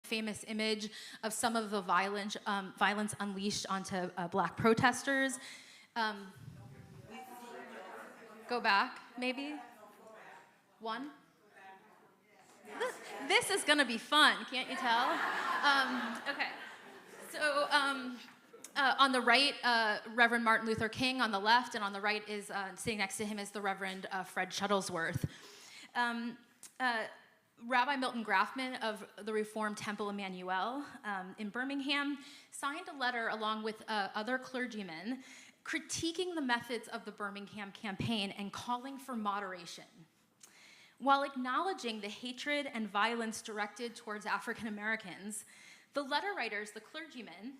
famous image of some of the violence unleashed onto black protesters. Go back, maybe? One? This is gonna be fun, can't you tell? Okay, so on the right, Reverend Martin Luther King on the left, and on the right is, sitting next to him is the Reverend Fred Shuttlesworth. Rabbi Milton Grafman of the Reformed Temple Emmanuel in Birmingham signed a letter along with other clergymen critiquing the methods of the Birmingham campaign and calling for moderation. While acknowledging the hatred and violence directed towards African Americans, the letter writers, the clergymen,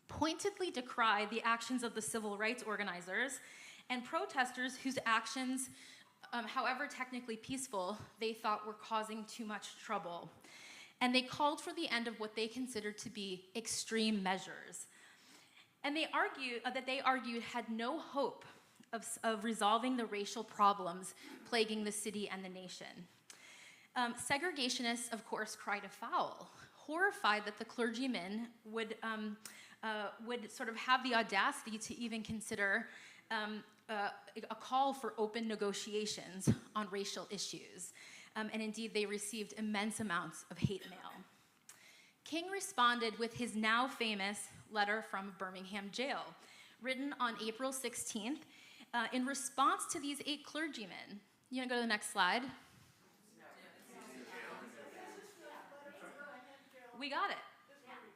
pointedly decried the actions of the civil rights organizers and protesters whose actions, however technically peaceful, they thought were causing too much trouble. And they called for the end of what they considered to be extreme measures. And they argued had no hope of resolving the racial problems plaguing the city and the nation. Segregationists, of course, cried foul, horrified that the clergymen would sort of have the audacity to even consider a call for open negotiations on racial issues. And indeed, they received immense amounts of hate mail. King responded with his now famous letter from Birmingham jail, written on April 16th, in response to these 8 clergymen. You wanna go to the next slide? We got it.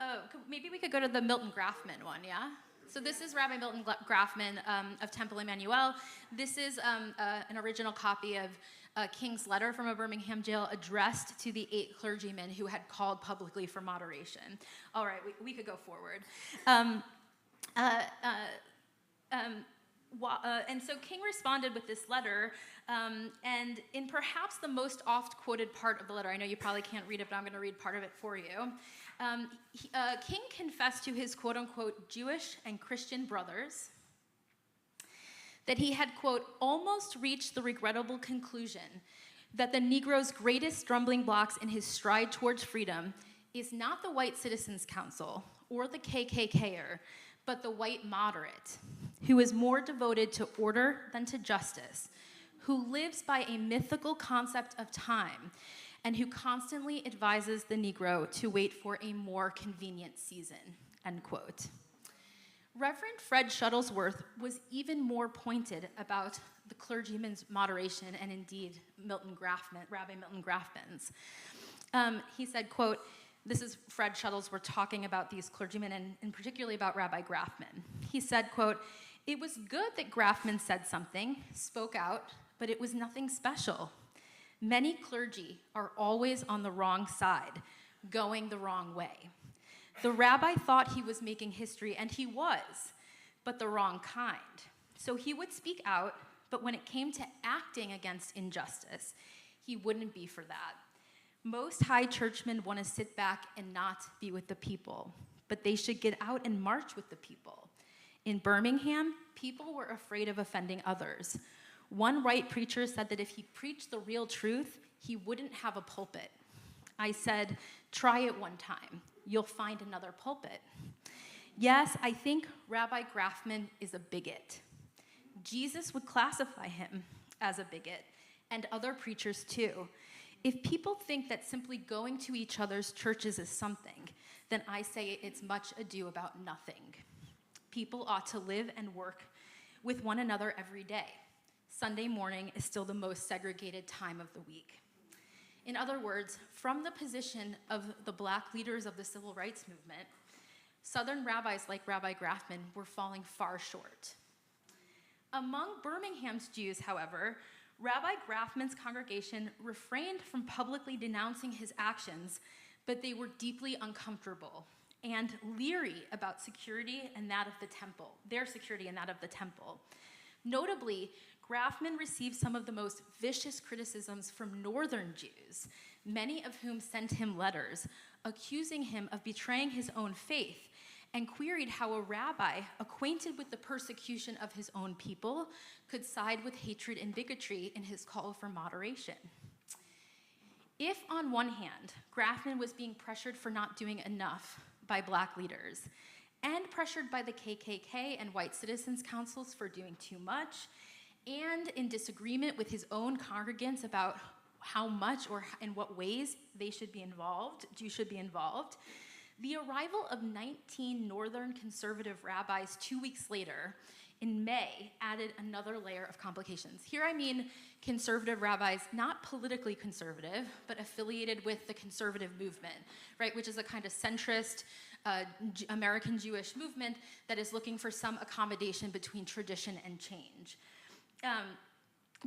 Oh, maybe we could go to the Milton Grafman one, yeah? So this is Rabbi Milton Grafman of Temple Emmanuel. This is an original copy of King's letter from a Birmingham jail addressed to the 8 clergymen who had called publicly for moderation. All right, we could go forward. And so King responded with this letter, and in perhaps the most oft-quoted part of the letter, I know you probably can't read it, but I'm going to read part of it for you. King confessed to his quote-unquote Jewish and Christian brothers that he had, quote, almost reached the regrettable conclusion that the Negro's greatest stumbling blocks in his stride towards freedom is not the White Citizens Council or the KKKer, but the white moderate, who is more devoted to order than to justice, who lives by a mythical concept of time, and who constantly advises the Negro to wait for a more convenient season, end quote. Reverend Fred Shuttlesworth was even more pointed about the clergyman's moderation, and indeed Rabbi Milton Grafman's. He said, quote, this is Fred Shuttlesworth talking about these clergymen and particularly about Rabbi Grafman. He said, quote, it was good that Grafman said something, spoke out, but it was nothing special. Many clergy are always on the wrong side, going the wrong way. The rabbi thought he was making history, and he was, but the wrong kind. So he would speak out, but when it came to acting against injustice, he wouldn't be for that. Most high churchmen want to sit back and not be with the people, but they should get out and march with the people. In Birmingham, people were afraid of offending others. One right preacher said that if he preached the real truth, he wouldn't have a pulpit. I said, try it one time. You'll find another pulpit. Yes, I think Rabbi Grafman is a bigot. Jesus would classify him as a bigot, and other preachers too. If people think that simply going to each other's churches is something, then I say it's much ado about nothing. People ought to live and work with one another every day. Sunday morning is still the most segregated time of the week. In other words, from the position of the black leaders of the civil rights movement, Southern rabbis like Rabbi Grafman were falling far short. Among Birmingham's Jews, however, Rabbi Grafman's congregation refrained from publicly denouncing his actions, but they were deeply uncomfortable and leery about security and that of the temple, their security and that of the temple. Notably, Grafman received some of the most vicious criticisms from northern Jews, many of whom sent him letters accusing him of betraying his own faith and queried how a rabbi acquainted with the persecution of his own people could side with hatred and bigotry in his call for moderation. If, on one hand, Grafman was being pressured for not doing enough by Black leaders, and pressured by the KKK and white citizens' councils for doing too much, and in disagreement with his own congregants about how much or in what ways Jews should be involved, the arrival of 19 Northern conservative rabbis 2 weeks later, in May, added another layer of complications. Here I mean conservative rabbis, not politically conservative, but affiliated with the conservative movement, right, which is a kind of centrist American Jewish movement that is looking for some accommodation between tradition and change.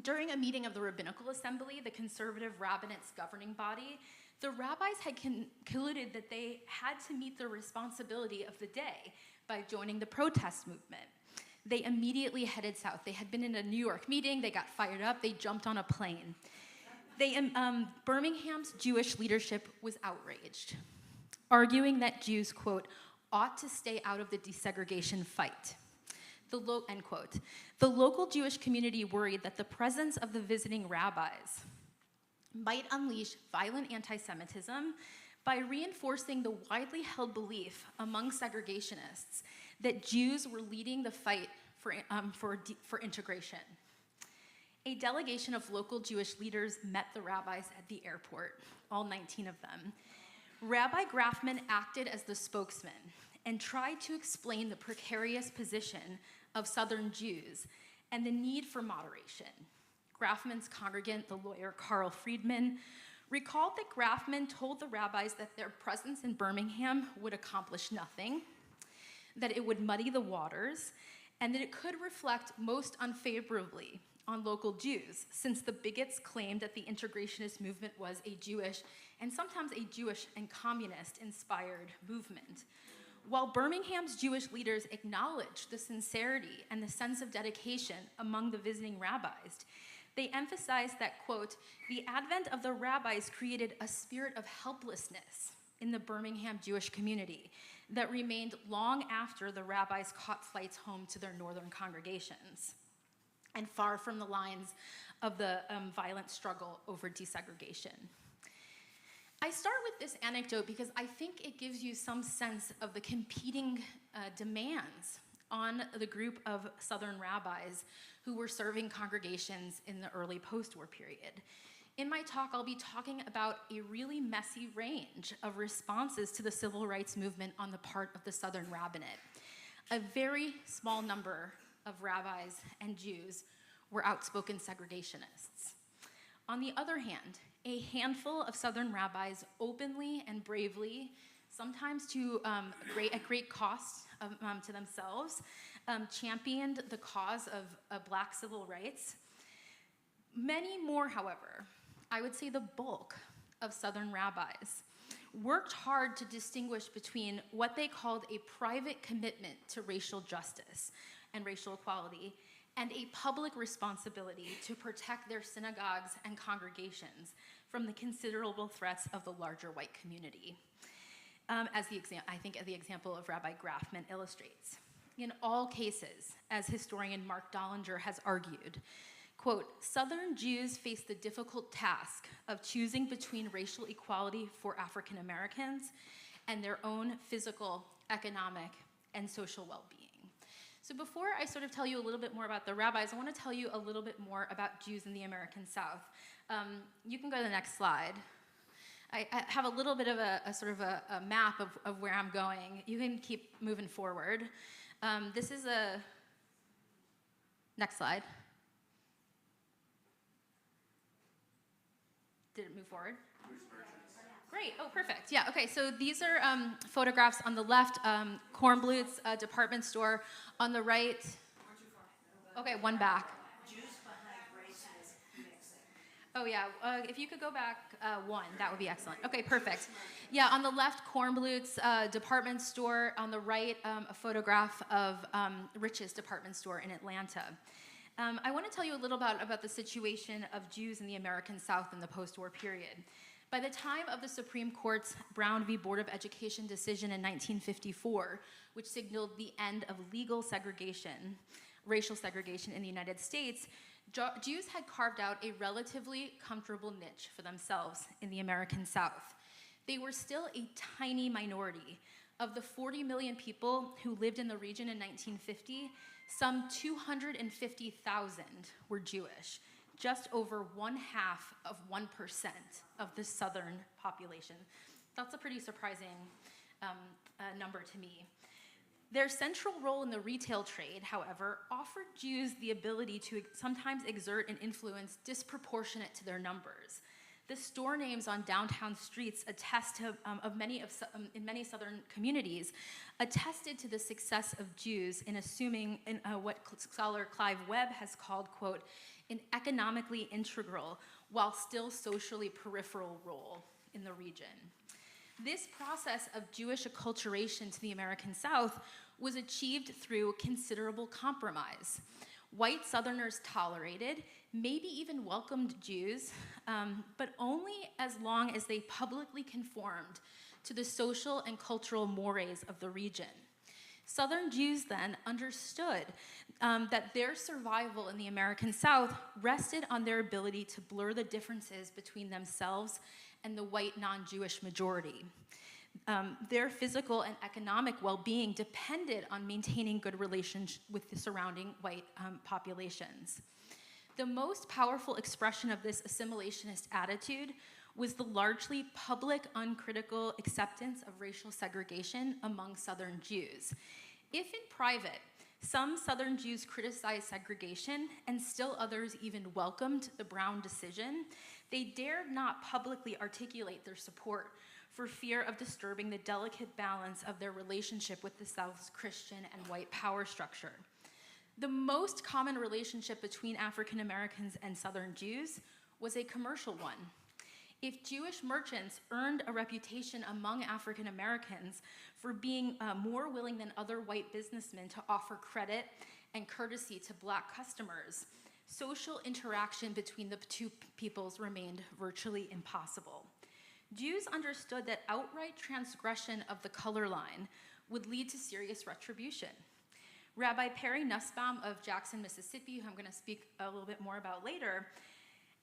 During a meeting of the Rabbinical Assembly, the conservative rabbinate's governing body, the rabbis had concluded that they had to meet the responsibility of the day by joining the protest movement. They immediately headed south. They had been in a New York meeting, they got fired up, they jumped on a plane. Birmingham's Jewish leadership was outraged, arguing that Jews, quote, ought to stay out of the desegregation fight. End quote. The local Jewish community worried that the presence of the visiting rabbis might unleash violent anti-Semitism by reinforcing the widely held belief among segregationists that Jews were leading the fight for integration. A delegation of local Jewish leaders met the rabbis at the airport, all 19 of them. Rabbi Grafman acted as the spokesman and tried to explain the precarious position of Southern Jews and the need for moderation. Grafman's congregant, the lawyer Carl Friedman, recalled that Grafman told the rabbis that their presence in Birmingham would accomplish nothing, that it would muddy the waters, and that it could reflect most unfavorably on local Jews, since the bigots claimed that the integrationist movement was a Jewish, and sometimes a Jewish and communist-inspired movement. While Birmingham's Jewish leaders acknowledged the sincerity and the sense of dedication among the visiting rabbis, they emphasized that, quote, the advent of the rabbis created a spirit of helplessness in the Birmingham Jewish community that remained long after the rabbis caught flights home to their northern congregations, and far from the lines of the violent struggle over desegregation. I start with this anecdote because I think it gives you some sense of the competing demands on the group of Southern rabbis who were serving congregations in the early post-war period. In my talk, I'll be talking about a really messy range of responses to the civil rights movement on the part of the Southern rabbinate. A very small number of rabbis and Jews were outspoken segregationists. On the other hand, a handful of Southern rabbis openly and bravely, sometimes at great cost to themselves, championed the cause of Black civil rights. Many more, however, I would say the bulk of Southern rabbis, worked hard to distinguish between what they called a private commitment to racial justice and racial equality and a public responsibility to protect their synagogues and congregations from the considerable threats of the larger white community, as I think the example of Rabbi Grafman illustrates. In all cases, as historian Mark Dollinger has argued, quote, Southern Jews face the difficult task of choosing between racial equality for African Americans and their own physical, economic, and social well-being. So before I sort of tell you a little bit more about the rabbis, I want to tell you a little bit more about Jews in the American South. You can go to the next slide. I have a little bit of a map of where I'm going. You can keep moving forward. This is next slide. Did it move forward? Great, oh, perfect. Yeah, okay, so these are photographs on the left, Kornblut's department store. On the right, okay, one back. Jews behind races mixing. Oh yeah, if you could go back one, that would be excellent. Okay, perfect. Yeah, on the left, Kornblut's department store. On the right, a photograph of Rich's department store in Atlanta. I want to tell you a little about the situation of Jews in the American South in the post-war period. By the time of the Supreme Court's Brown v. Board of Education decision in 1954, which signaled the end of legal segregation, racial segregation in the United States, Jews had carved out a relatively comfortable niche for themselves in the American South. They were still a tiny minority. Of the 40 million people who lived in the region in 1950, some 250,000 were Jewish, just over 1/2 of 1% of the Southern population. That's a pretty surprising number to me. Their central role in the retail trade, however, offered Jews the ability to sometimes exert an influence disproportionate to their numbers. The store names on downtown streets attest to, in many Southern communities, attested to the success of Jews in assuming what scholar Clive Webb has called, quote, an economically integral while still socially peripheral role in the region. This process of Jewish acculturation to the American South was achieved through considerable compromise. White Southerners tolerated, maybe even welcomed Jews, but only as long as they publicly conformed to the social and cultural mores of the region. Southern Jews then understood that their survival in the American South rested on their ability to blur the differences between themselves and the white non-Jewish majority. Their physical and economic well-being depended on maintaining good relations with the surrounding white populations. The most powerful expression of this assimilationist attitude was the largely public, uncritical acceptance of racial segregation among Southern Jews. If in private, some Southern Jews criticized segregation, and still others even welcomed the Brown decision, they dared not publicly articulate their support for fear of disturbing the delicate balance of their relationship with the South's Christian and white power structure. The most common relationship between African Americans and Southern Jews was a commercial one. If Jewish merchants earned a reputation among African Americans for being more willing than other white businessmen to offer credit and courtesy to Black customers, social interaction between the two peoples remained virtually impossible. Jews understood that outright transgression of the color line would lead to serious retribution. Rabbi Perry Nussbaum of Jackson, Mississippi, who I'm going to speak a little bit more about later,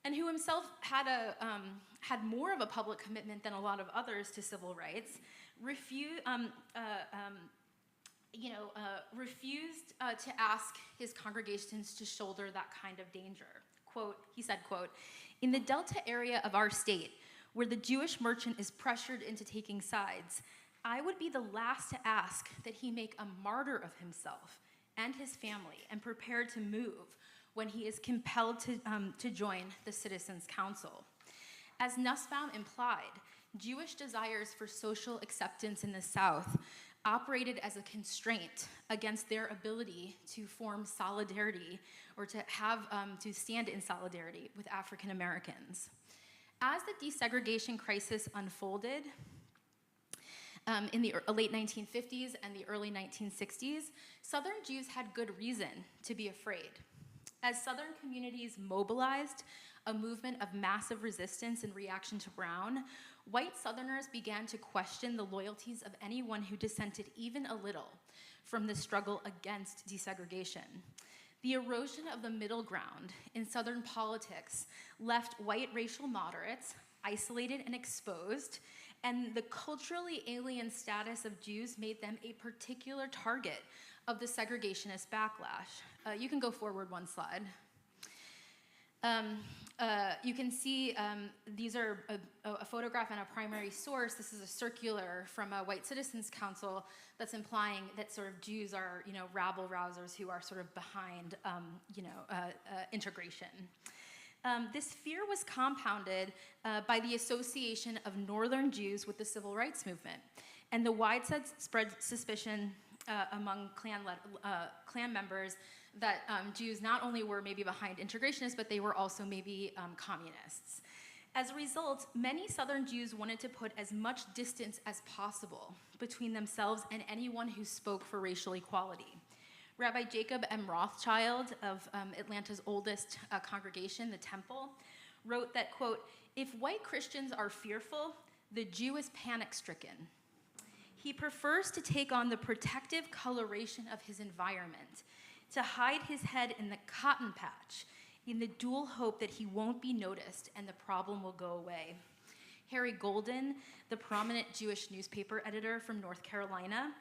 and who himself had more of a public commitment than a lot of others to civil rights, refused to ask his congregations to shoulder that kind of danger. Quote, he said, quote, "In the Delta area of our state, where the Jewish merchant is pressured into taking sides, I would be the last to ask that he make a martyr of himself and his family and prepare to move when he is compelled to join the Citizens' Council." As Nussbaum implied, Jewish desires for social acceptance in the South operated as a constraint against their ability to form solidarity or to stand in solidarity with African Americans. As the desegregation crisis unfolded in the late 1950s and the early 1960s, Southern Jews had good reason to be afraid. As Southern communities mobilized a movement of massive resistance in reaction to Brown, white Southerners began to question the loyalties of anyone who dissented even a little from the struggle against desegregation. The erosion of the middle ground in Southern politics left white racial moderates isolated and exposed, and the culturally alien status of Jews made them a particular target of the segregationist backlash. You can go forward one slide. You can see these are a photograph and a primary source. This is a circular from a White Citizens Council that's implying that sort of Jews are, rabble-rousers who are sort of behind, integration. This fear was compounded by the association of Northern Jews with the Civil Rights Movement and the widespread suspicion among Klan members that Jews not only were maybe behind integrationists, but they were also maybe communists. As a result, many Southern Jews wanted to put as much distance as possible between themselves and anyone who spoke for racial equality. Rabbi Jacob M. Rothschild of Atlanta's oldest congregation, the Temple, wrote that, quote, "If white Christians are fearful, the Jew is panic-stricken. He prefers to take on the protective coloration of his environment, to hide his head in the cotton patch in the dual hope that he won't be noticed and the problem will go away. Harry Golden, the prominent Jewish newspaper editor from North Carolina,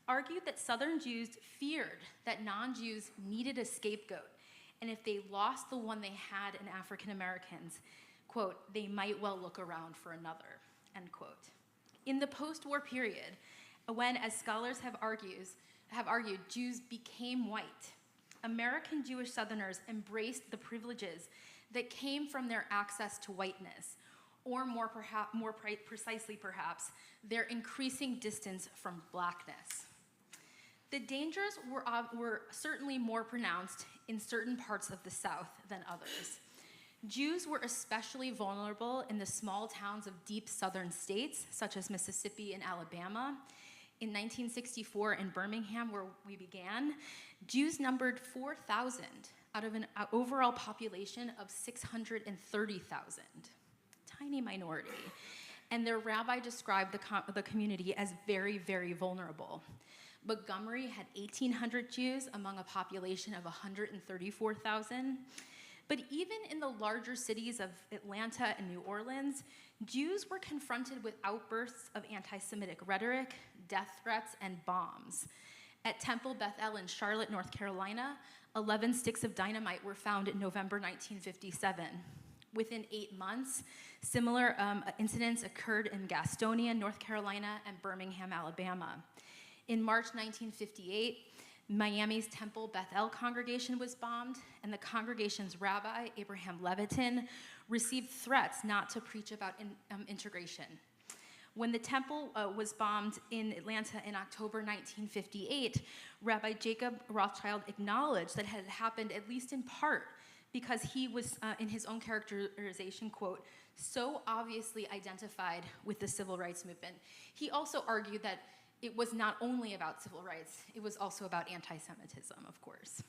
argued that Southern Jews feared that non-Jews needed a scapegoat, and if they lost the one they had in African Americans, quote, they might well look around for another, end quote. In the post-war period, when, as scholars have argued, Jews became white, American Jewish Southerners embraced the privileges that came from their access to whiteness, or more precisely perhaps, their increasing distance from blackness. The dangers were certainly more pronounced in certain parts of the South than others. Jews were especially vulnerable in the small towns of deep southern states, such as Mississippi and Alabama. In 1964 in Birmingham, where we began, Jews numbered 4,000 out of an overall population of 630,000. Tiny minority. And their rabbi described the community as very, very vulnerable. Montgomery had 1,800 Jews among a population of 134,000. But even in the larger cities of Atlanta and New Orleans, Jews were confronted with outbursts of anti-Semitic rhetoric, death threats, and bombs. At Temple Beth El in Charlotte, North Carolina, 11 sticks of dynamite were found in November 1957. Within 8 months, similar incidents occurred in Gastonia, North Carolina, and Birmingham, Alabama. In March 1958, Miami's Temple Beth El congregation was bombed, and the congregation's rabbi, Abraham Levitin, received threats not to preach about integration. When the temple was bombed in Atlanta in October 1958, Rabbi Jacob Rothschild acknowledged that it had happened at least in part because he was, in his own characterization, quote, so obviously identified with the civil rights movement. He also argued that it was not only about civil rights, it was also about anti-Semitism, of course.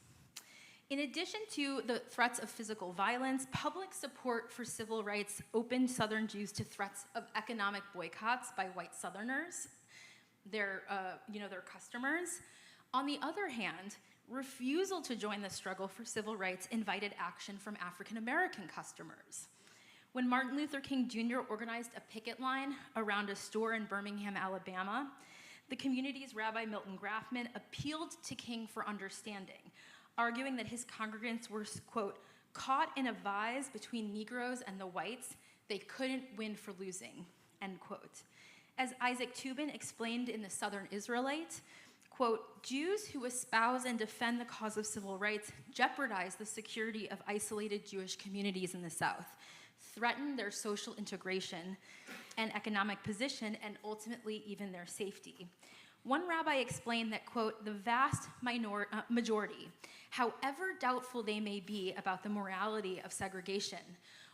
In addition to the threats of physical violence, public support for civil rights opened Southern Jews to threats of economic boycotts by white Southerners, their customers. On the other hand, refusal to join the struggle for civil rights invited action from African American customers. When Martin Luther King Jr. organized a picket line around a store in Birmingham, Alabama, the community's Rabbi Milton Grafman appealed to King for understanding, arguing that his congregants were, quote, caught in a vise between Negroes and the whites they couldn't win for losing, end quote. As Isaac Tubin explained in The Southern Israelite, quote, Jews who espouse and defend the cause of civil rights jeopardize the security of isolated Jewish communities in the South, threaten their social integration and economic position, and ultimately even their safety. One rabbi explained that, quote, the vast majority, however doubtful they may be about the morality of segregation,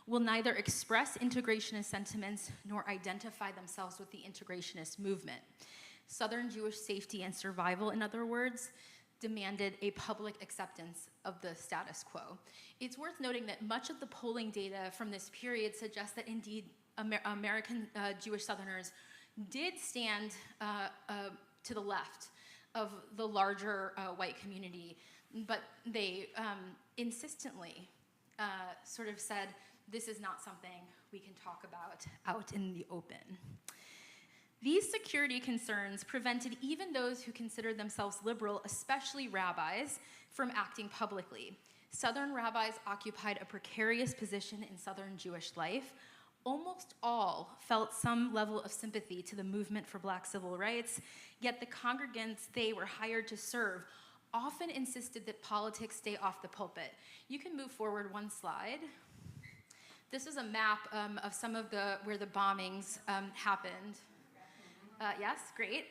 will neither express integrationist sentiments nor identify themselves with the integrationist movement. Southern Jewish safety and survival, in other words, demanded a public acceptance of the status quo. It's worth noting that much of the polling data from this period suggests that indeed American Jewish Southerners did stand to the left of the larger white community, but they insistently sort of said, this is not something we can talk about out in the open. These security concerns prevented even those who considered themselves liberal, especially rabbis, from acting publicly. Southern rabbis occupied a precarious position in Southern Jewish life. Almost all felt some level of sympathy to the movement for Black civil rights, yet the congregants they were hired to serve often insisted that politics stay off the pulpit. You can move forward one slide. This is a map of some of where the bombings happened. Yes, great.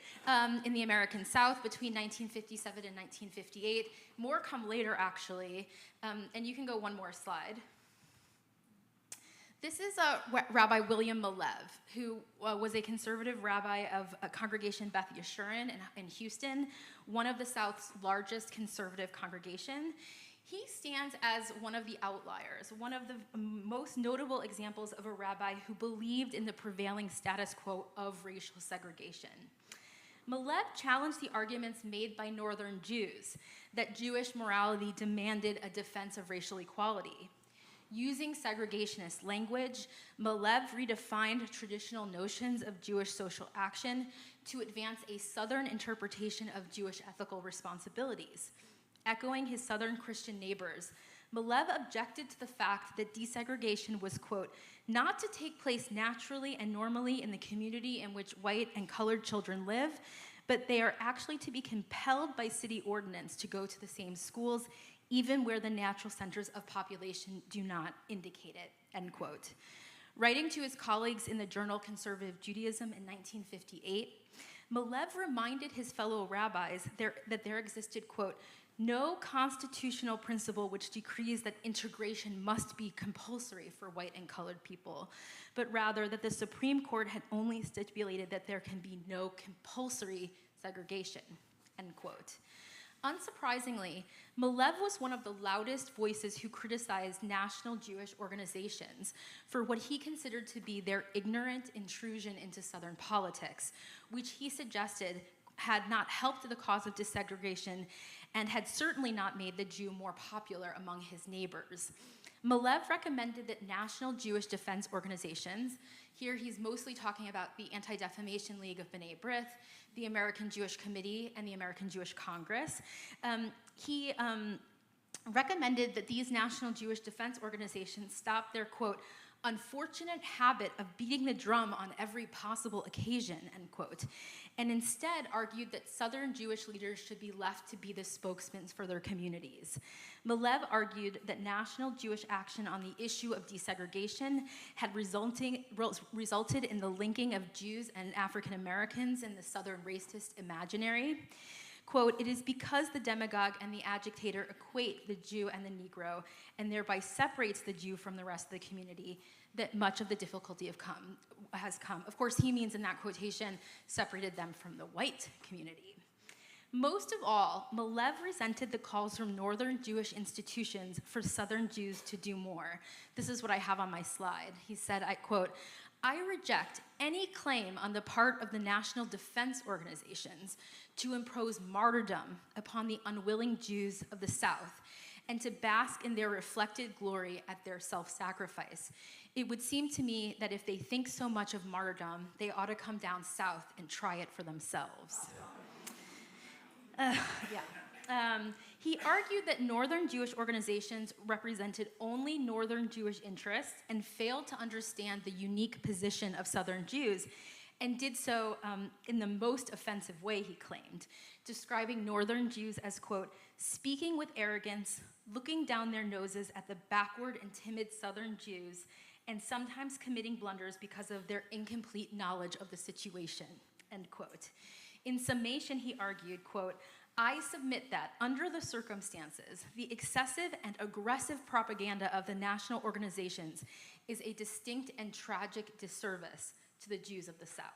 In the American South between 1957 and 1958. More come later, actually. And you can go one more slide. This is Rabbi William Malev, who was a conservative rabbi of a congregation Beth Yeshurun in Houston, one of the South's largest conservative congregation. He stands as one of the outliers, one of the most notable examples of a rabbi who believed in the prevailing status quo of racial segregation. Malev challenged the arguments made by Northern Jews that Jewish morality demanded a defense of racial equality. Using segregationist language, Malev redefined traditional notions of Jewish social action to advance a Southern interpretation of Jewish ethical responsibilities. Echoing his Southern Christian neighbors, Malev objected to the fact that desegregation was, quote, not to take place naturally and normally in the community in which white and colored children live, but they are actually to be compelled by city ordinance to go to the same schools, even where the natural centers of population do not indicate it, end quote. Writing to his colleagues in the journal Conservative Judaism in 1958, Malev reminded his fellow rabbis that there existed, quote, no constitutional principle which decrees that integration must be compulsory for white and colored people, but rather that the Supreme Court had only stipulated that there can be no compulsory segregation, end quote. Unsurprisingly, Malev was one of the loudest voices who criticized national Jewish organizations for what he considered to be their ignorant intrusion into Southern politics, which he suggested had not helped the cause of desegregation and had certainly not made the Jew more popular among his neighbors. Malev recommended that national Jewish defense organizations, here he's mostly talking about the Anti-Defamation League of B'nai B'rith, the American Jewish Committee, and the American Jewish Congress. He recommended that these national Jewish defense organizations stop their, quote, unfortunate habit of beating the drum on every possible occasion, end quote, and instead argued that Southern Jewish leaders should be left to be the spokesmen for their communities. Malev argued that national Jewish action on the issue of desegregation had resulted in the linking of Jews and African Americans in the Southern racist imaginary. Quote, it is because the demagogue and the agitator equate the Jew and the Negro and thereby separates the Jew from the rest of the community that much of the difficulty has come. Of course, he means in that quotation, separated them from the white community. Most of all, Malev resented the calls from Northern Jewish institutions for Southern Jews to do more. This is what I have on my slide. He said, I quote, I reject any claim on the part of the national defense organizations to impose martyrdom upon the unwilling Jews of the South and to bask in their reflected glory at their self-sacrifice. It would seem to me that if they think so much of martyrdom, they ought to come down south and try it for themselves. He argued that Northern Jewish organizations represented only Northern Jewish interests and failed to understand the unique position of Southern Jews, and did so in the most offensive way, he claimed, describing Northern Jews as, quote, speaking with arrogance, looking down their noses at the backward and timid Southern Jews, and sometimes committing blunders because of their incomplete knowledge of the situation, end quote. In summation, he argued, quote, I submit that, under the circumstances, the excessive and aggressive propaganda of the national organizations is a distinct and tragic disservice to the Jews of the South.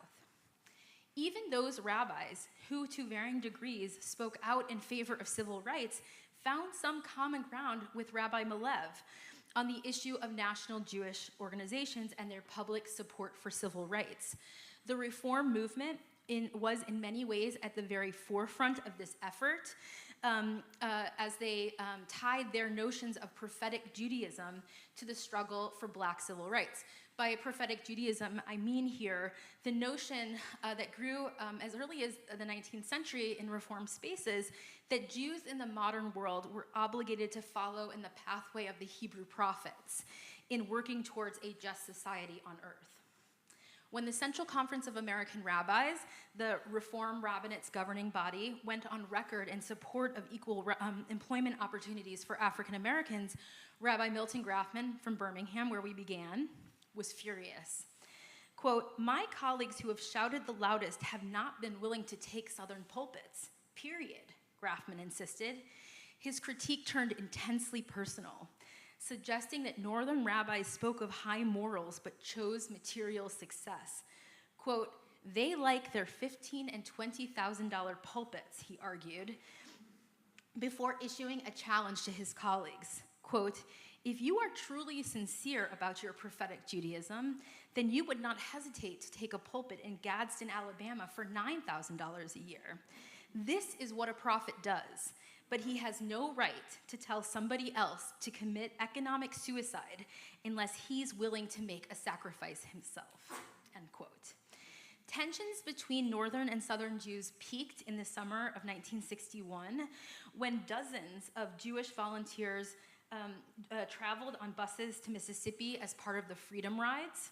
Even those rabbis who, to varying degrees, spoke out in favor of civil rights found some common ground with Rabbi Malev on the issue of national Jewish organizations and their public support for civil rights. The reform movement was in many ways at the very forefront of this effort as they tied their notions of prophetic Judaism to the struggle for Black civil rights. By prophetic Judaism, I mean here the notion that grew as early as the 19th century in reform spaces that Jews in the modern world were obligated to follow in the pathway of the Hebrew prophets in working towards a just society on earth. When the Central Conference of American Rabbis, the Reform Rabbinate's governing body, went on record in support of equal employment opportunities for African Americans, Rabbi Milton Grafman from Birmingham, where we began, was furious. Quote, my colleagues who have shouted the loudest have not been willing to take Southern pulpits, period, Grafman insisted. His critique turned intensely personal, suggesting that Northern rabbis spoke of high morals but chose material success. Quote, they like their $15,000 and $20,000 pulpits, he argued, before issuing a challenge to his colleagues. Quote, if you are truly sincere about your prophetic Judaism, then you would not hesitate to take a pulpit in Gadsden, Alabama for $9,000 a year. This is what a prophet does. but he has no right to tell somebody else to commit economic suicide unless he's willing to make a sacrifice himself, end quote. Tensions between Northern and Southern Jews peaked in the summer of 1961 when dozens of Jewish volunteers traveled on buses to Mississippi as part of the Freedom Rides,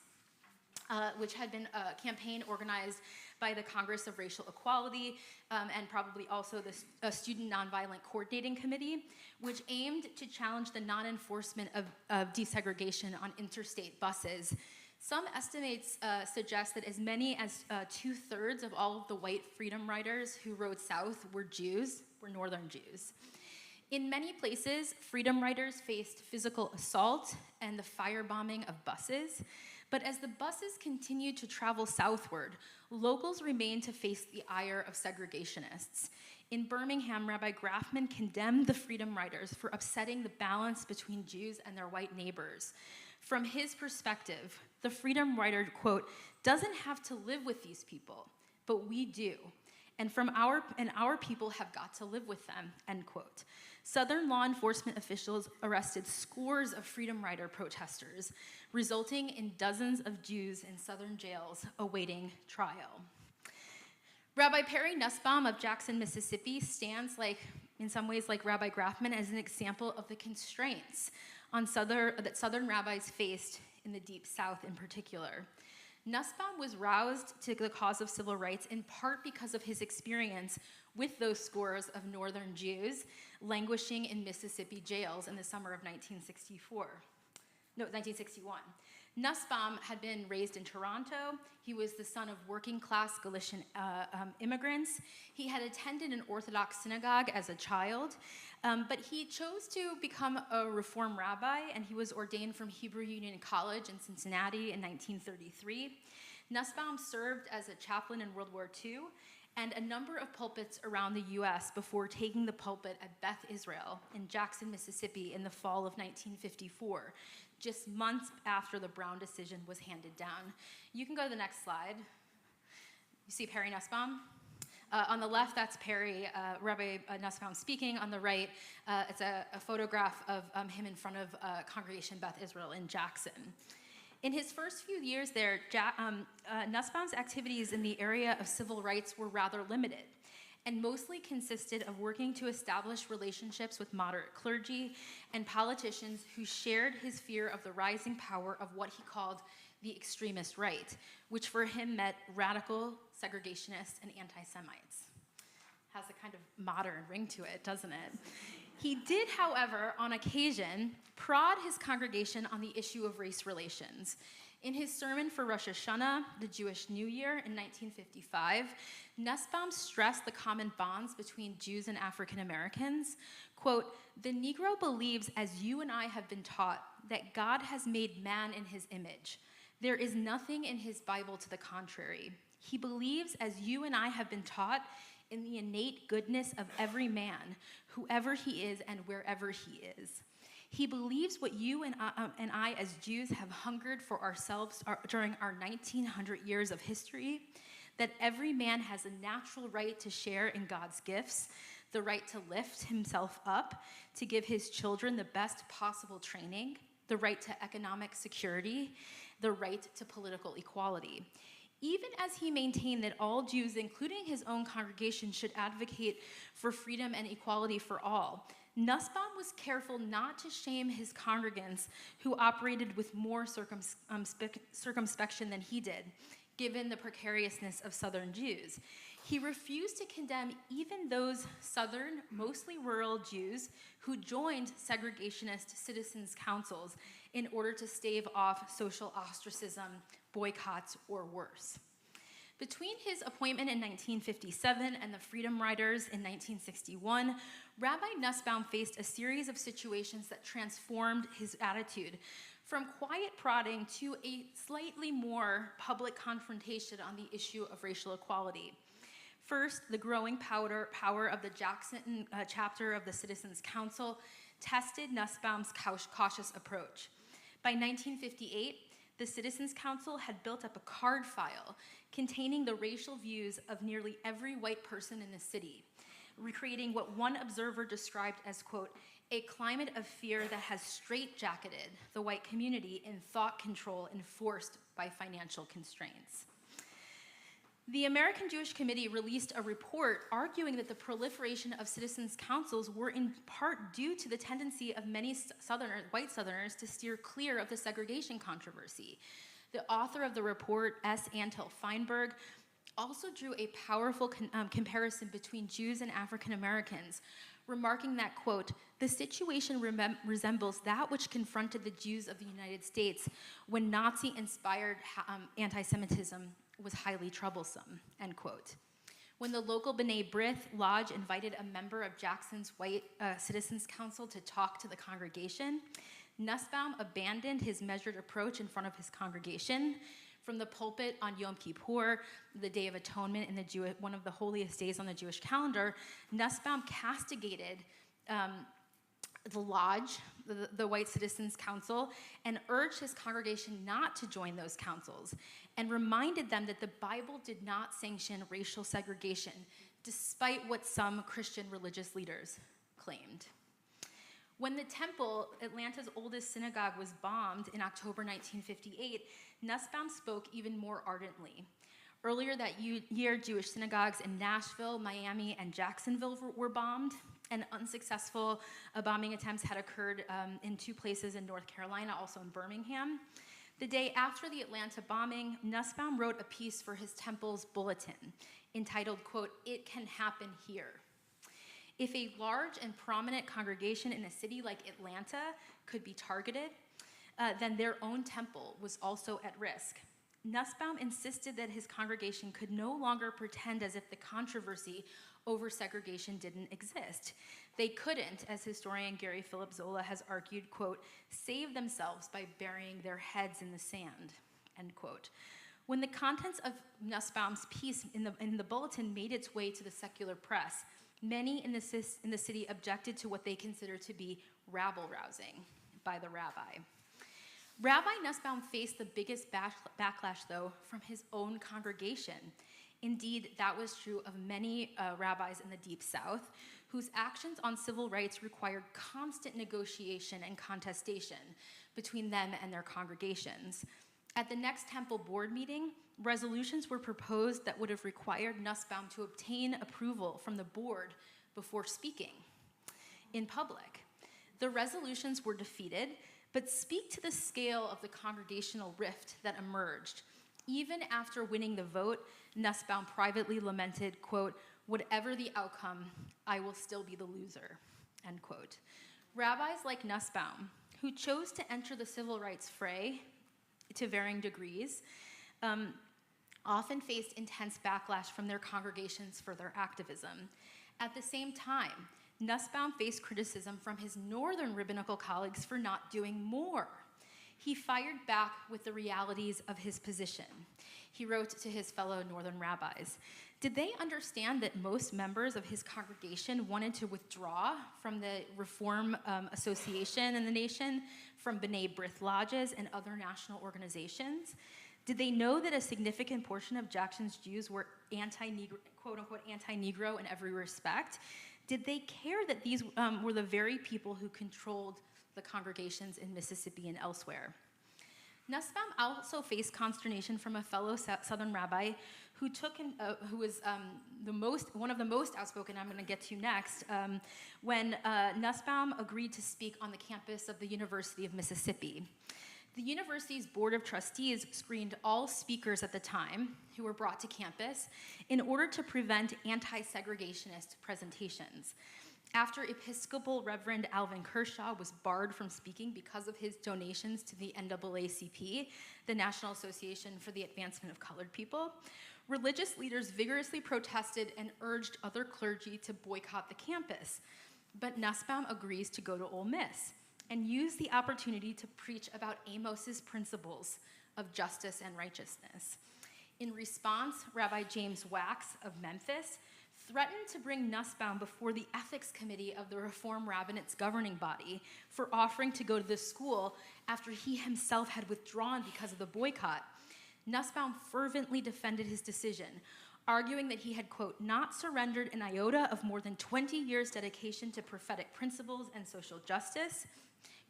which had been a campaign organized by the Congress of Racial Equality and probably also the Student Nonviolent Coordinating Committee, which aimed to challenge the non-enforcement of desegregation on interstate buses. Some estimates suggest that as many as 2/3 of all of the white freedom riders who rode south were Northern Jews. In many places, freedom riders faced physical assault and the firebombing of buses. But as the buses continued to travel southward, locals remained to face the ire of segregationists. In Birmingham, Rabbi Grafman condemned the freedom riders for upsetting the balance between Jews and their white neighbors. From his perspective, the freedom rider, quote, doesn't have to live with these people, but we do. And our people have got to live with them, end quote. Southern law enforcement officials arrested scores of freedom rider protesters, resulting in dozens of Jews in Southern jails awaiting trial. Rabbi Perry Nussbaum of Jackson, Mississippi stands in some ways like Rabbi Grafman as an example of the constraints that Southern rabbis faced in the Deep South in particular. Nussbaum was roused to the cause of civil rights in part because of his experience with those scores of Northern Jews languishing in Mississippi jails in the summer of 1961. Nussbaum had been raised in Toronto. He was the son of working-class Galician immigrants. He had attended an Orthodox synagogue as a child, but he chose to become a Reform rabbi, and he was ordained from Hebrew Union College in Cincinnati in 1933. Nussbaum served as a chaplain in World War II and a number of pulpits around the U.S. before taking the pulpit at Beth Israel in Jackson, Mississippi in the fall of 1954, just months after the Brown decision was handed down. You can go to the next slide. You see Perry Nussbaum? On the left, that's Rabbi Nussbaum speaking. On the right, it's a photograph of him in front of Congregation Beth Israel in Jackson. In his first few years there, Nussbaum's activities in the area of civil rights were rather limited and mostly consisted of working to establish relationships with moderate clergy and politicians who shared his fear of the rising power of what he called the extremist right, which for him meant radical segregationists and anti-Semites. Has a kind of modern ring to it, doesn't it? He did, however, on occasion, prod his congregation on the issue of race relations. In his sermon for Rosh Hashanah, the Jewish New Year in 1955, Nussbaum stressed the common bonds between Jews and African Americans. Quote, "The Negro believes, as you and I have been taught, that God has made man in his image. There is nothing in his Bible to the contrary. He believes, as you and I have been taught, in the innate goodness of every man, whoever he is and wherever he is. He believes what you and I as Jews have hungered for ourselves during our 1900 years of history, that every man has a natural right to share in God's gifts, the right to lift himself up, to give his children the best possible training, the right to economic security, the right to political equality. Even as he maintained that all Jews, including his own congregation, should advocate for freedom and equality for all, Nussbaum was careful not to shame his congregants who operated with more circumspection than he did, given the precariousness of Southern Jews. He refused to condemn even those Southern, mostly rural Jews who joined segregationist citizens' councils in order to stave off social ostracism, boycotts, or worse. Between his appointment in 1957 and the Freedom Riders in 1961, Rabbi Nussbaum faced a series of situations that transformed his attitude from quiet prodding to a slightly more public confrontation on the issue of racial equality. First, the growing power of the Jackson chapter of the Citizens Council tested Nussbaum's cautious approach. By 1958, the Citizens Council had built up a card file containing the racial views of nearly every white person in the city. recreating what one observer described as, quote, a climate of fear that has straitjacketed the white community in thought control enforced by financial constraints. The American Jewish Committee released a report arguing that the proliferation of citizens' councils were in part due to the tendency of many white Southerners to steer clear of the segregation controversy. The author of the report, S. Antil Feinberg, also drew a powerful comparison between Jews and African Americans, remarking that, quote, the situation resembles that which confronted the Jews of the United States when Nazi-inspired anti-Semitism was highly troublesome, end quote. When the local B'nai B'rith Lodge invited a member of Jackson's White Citizens Council to talk to the congregation, Nussbaum abandoned his measured approach in front of his congregation. From the pulpit on Yom Kippur, the Day of Atonement, in one of the holiest days on the Jewish calendar, Nussbaum castigated the lodge, the White Citizens Council, and urged his congregation not to join those councils, and reminded them that the Bible did not sanction racial segregation, despite what some Christian religious leaders claimed. When the temple, Atlanta's oldest synagogue, was bombed in October 1958, Nussbaum spoke even more ardently. Earlier that year, Jewish synagogues in Nashville, Miami, and Jacksonville were bombed, and unsuccessful bombing attempts had occurred in 2 places in North Carolina, also in Birmingham. The day after the Atlanta bombing, Nussbaum wrote a piece for his temple's bulletin entitled, quote, "It Can Happen Here." If a large and prominent congregation in a city like Atlanta could be targeted, then their own temple was also at risk. Nussbaum insisted that his congregation could no longer pretend as if the controversy over segregation didn't exist. They couldn't, as historian Gary Philip Zola has argued, quote, save themselves by burying their heads in the sand, end quote. When the contents of Nussbaum's piece in the bulletin made its way to the secular press, many in the city objected to what they considered to be rabble-rousing by the rabbi. Rabbi Nussbaum faced the biggest backlash, though, from his own congregation. Indeed, that was true of many rabbis in the Deep South, whose actions on civil rights required constant negotiation and contestation between them and their congregations. At the next temple board meeting, resolutions were proposed that would have required Nussbaum to obtain approval from the board before speaking in public. The resolutions were defeated, but speak to the scale of the congregational rift that emerged. Even after winning the vote, Nussbaum privately lamented, quote, whatever the outcome, I will still be the loser, end quote. Rabbis like Nussbaum, who chose to enter the civil rights fray to varying degrees, often faced intense backlash from their congregations for their activism. At the same time, Nussbaum faced criticism from his northern rabbinical colleagues for not doing more. He fired back with the realities of his position. He wrote to his fellow northern rabbis, did they understand that most members of his congregation wanted to withdraw from the Reform Association in the nation, from B'nai B'rith lodges and other national organizations? Did they know that a significant portion of Jackson's Jews were anti-Negro, quote-unquote anti-Negro in every respect? Did they care that these were the very people who controlled the congregations in Mississippi and elsewhere? Nussbaum also faced consternation from a fellow Southern rabbi who was one of the most outspoken, I'm going to get to next, when Nussbaum agreed to speak on the campus of the University of Mississippi. The university's board of trustees screened all speakers at the time who were brought to campus in order to prevent anti-segregationist presentations. After Episcopal Reverend Alvin Kershaw was barred from speaking because of his donations to the NAACP, the National Association for the Advancement of Colored People, religious leaders vigorously protested and urged other clergy to boycott the campus. But Nussbaum agrees to go to Ole Miss and use the opportunity to preach about Amos's principles of justice and righteousness. In response, Rabbi James Wax of Memphis threatened to bring Nussbaum before the ethics committee of the Reform Rabbinate's governing body for offering to go to the school after he himself had withdrawn because of the boycott. Nussbaum fervently defended his decision, arguing that he had, quote, not surrendered an iota of more than 20 years' dedication to prophetic principles and social justice,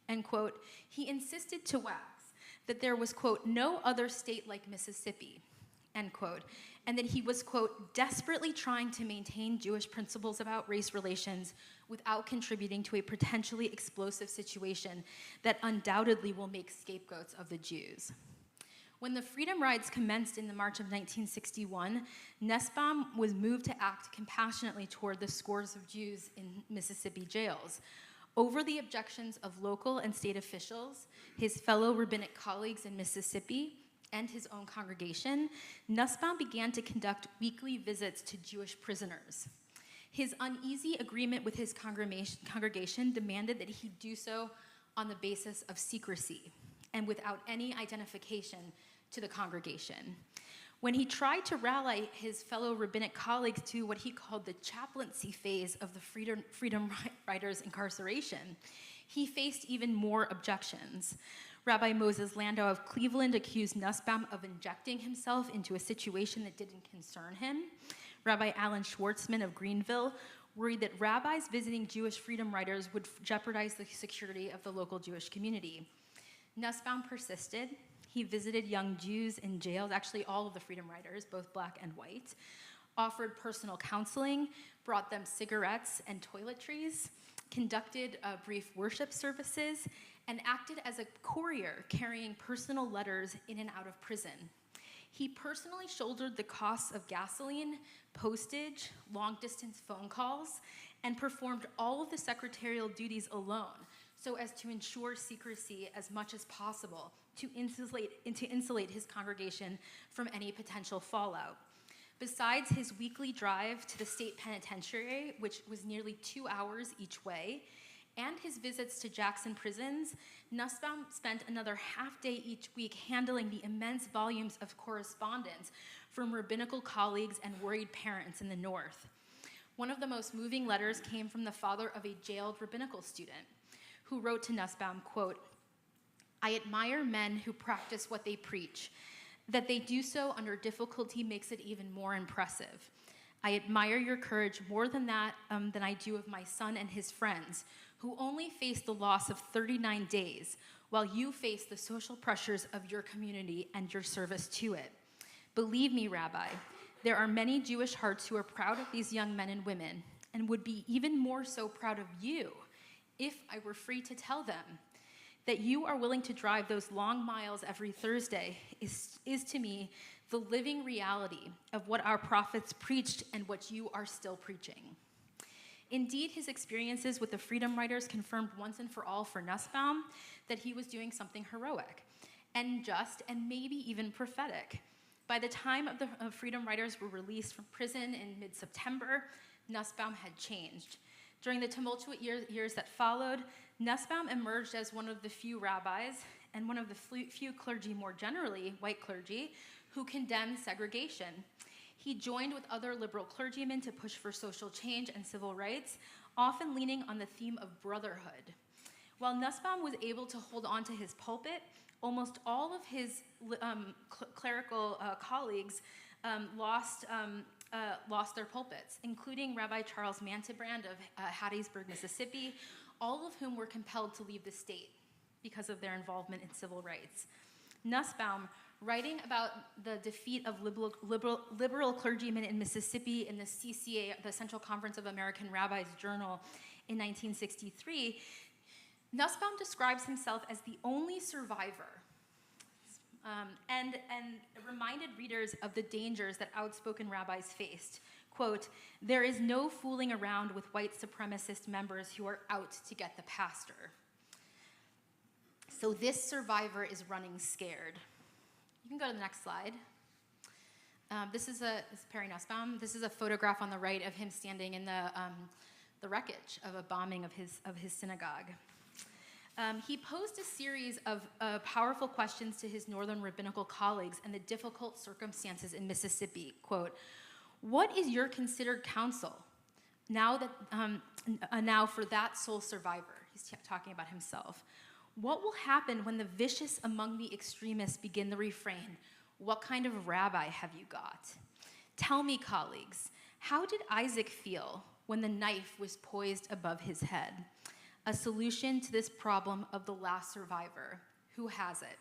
and, quote, he insisted to wax that there was, quote, no other state like Mississippi, end quote, and that he was, quote, desperately trying to maintain Jewish principles about race relations without contributing to a potentially explosive situation that undoubtedly will make scapegoats of the Jews. When the Freedom Rides commenced in the March of 1961, Nussbaum was moved to act compassionately toward the scores of Jews in Mississippi jails. Over the objections of local and state officials, his fellow rabbinic colleagues in Mississippi, and his own congregation, Nussbaum began to conduct weekly visits to Jewish prisoners. His uneasy agreement with his congregation demanded that he do so on the basis of secrecy and without any identification to the congregation. When he tried to rally his fellow rabbinic colleagues to what he called the chaplaincy phase of the Freedom Riders' incarceration, he faced even more objections. Rabbi Moses Landau of Cleveland accused Nussbaum of injecting himself into a situation that didn't concern him. Rabbi Alan Schwartzman of Greenville worried that rabbis visiting Jewish Freedom Riders would jeopardize the security of the local Jewish community. Nussbaum persisted. He visited young Jews in jails, actually all of the Freedom Riders, both black and white, offered personal counseling, brought them cigarettes and toiletries, conducted brief worship services, and acted as a courier carrying personal letters in and out of prison. He personally shouldered the costs of gasoline, postage, long-distance phone calls, and performed all of the secretarial duties alone so as to ensure secrecy as much as possible to insulate his congregation from any potential fallout. Besides his weekly drive to the state penitentiary, which was nearly 2 hours each way, and his visits to Jackson prisons, Nussbaum spent another half day each week handling the immense volumes of correspondence from rabbinical colleagues and worried parents in the North. One of the most moving letters came from the father of a jailed rabbinical student, who wrote to Nussbaum, quote, I admire men who practice what they preach. That they do so under difficulty makes it even more impressive. I admire your courage more than I do of my son and his friends, who only face the loss of 39 days, while you face the social pressures of your community and your service to it. Believe me, Rabbi, there are many Jewish hearts who are proud of these young men and women, and would be even more so proud of you if I were free to tell them. That you are willing to drive those long miles every Thursday is to me the living reality of what our prophets preached and what you are still preaching. Indeed, his experiences with the Freedom Riders confirmed once and for all for Nussbaum that he was doing something heroic and just and maybe even prophetic. By the time of the Freedom Riders were released from prison in mid-September, Nussbaum had changed. During the tumultuous years that followed, Nussbaum emerged as one of the few rabbis and one of the few clergy, more generally, white clergy, who condemned segregation. He joined with other liberal clergymen to push for social change and civil rights, often leaning on the theme of brotherhood. While Nussbaum was able to hold on to his pulpit, almost all of his clerical colleagues lost their pulpits, including Rabbi Charles Mantebrand of Hattiesburg, Mississippi, all of whom were compelled to leave the state because of their involvement in civil rights. Nussbaum, writing about the defeat of liberal clergymen in Mississippi in the CCA, the Central Conference of American Rabbis Journal in 1963, Nussbaum describes himself as the only survivor and reminded readers of the dangers that outspoken rabbis faced. Quote, there is no fooling around with white supremacist members who are out to get the pastor. So this survivor is running scared. You can go to the next slide. This is Perry Nussbaum. This is a photograph on the right of him standing in the wreckage of a bombing of his synagogue. He posed a series of powerful questions to his northern rabbinical colleagues and the difficult circumstances in Mississippi. Quote, what is your considered counsel now for that sole survivor? He's talking about himself. What will happen when the vicious among the extremists begin the refrain, what kind of rabbi have you got? Tell me, colleagues, how did Isaac feel when the knife was poised above his head? A solution to this problem of the last survivor. Who has it?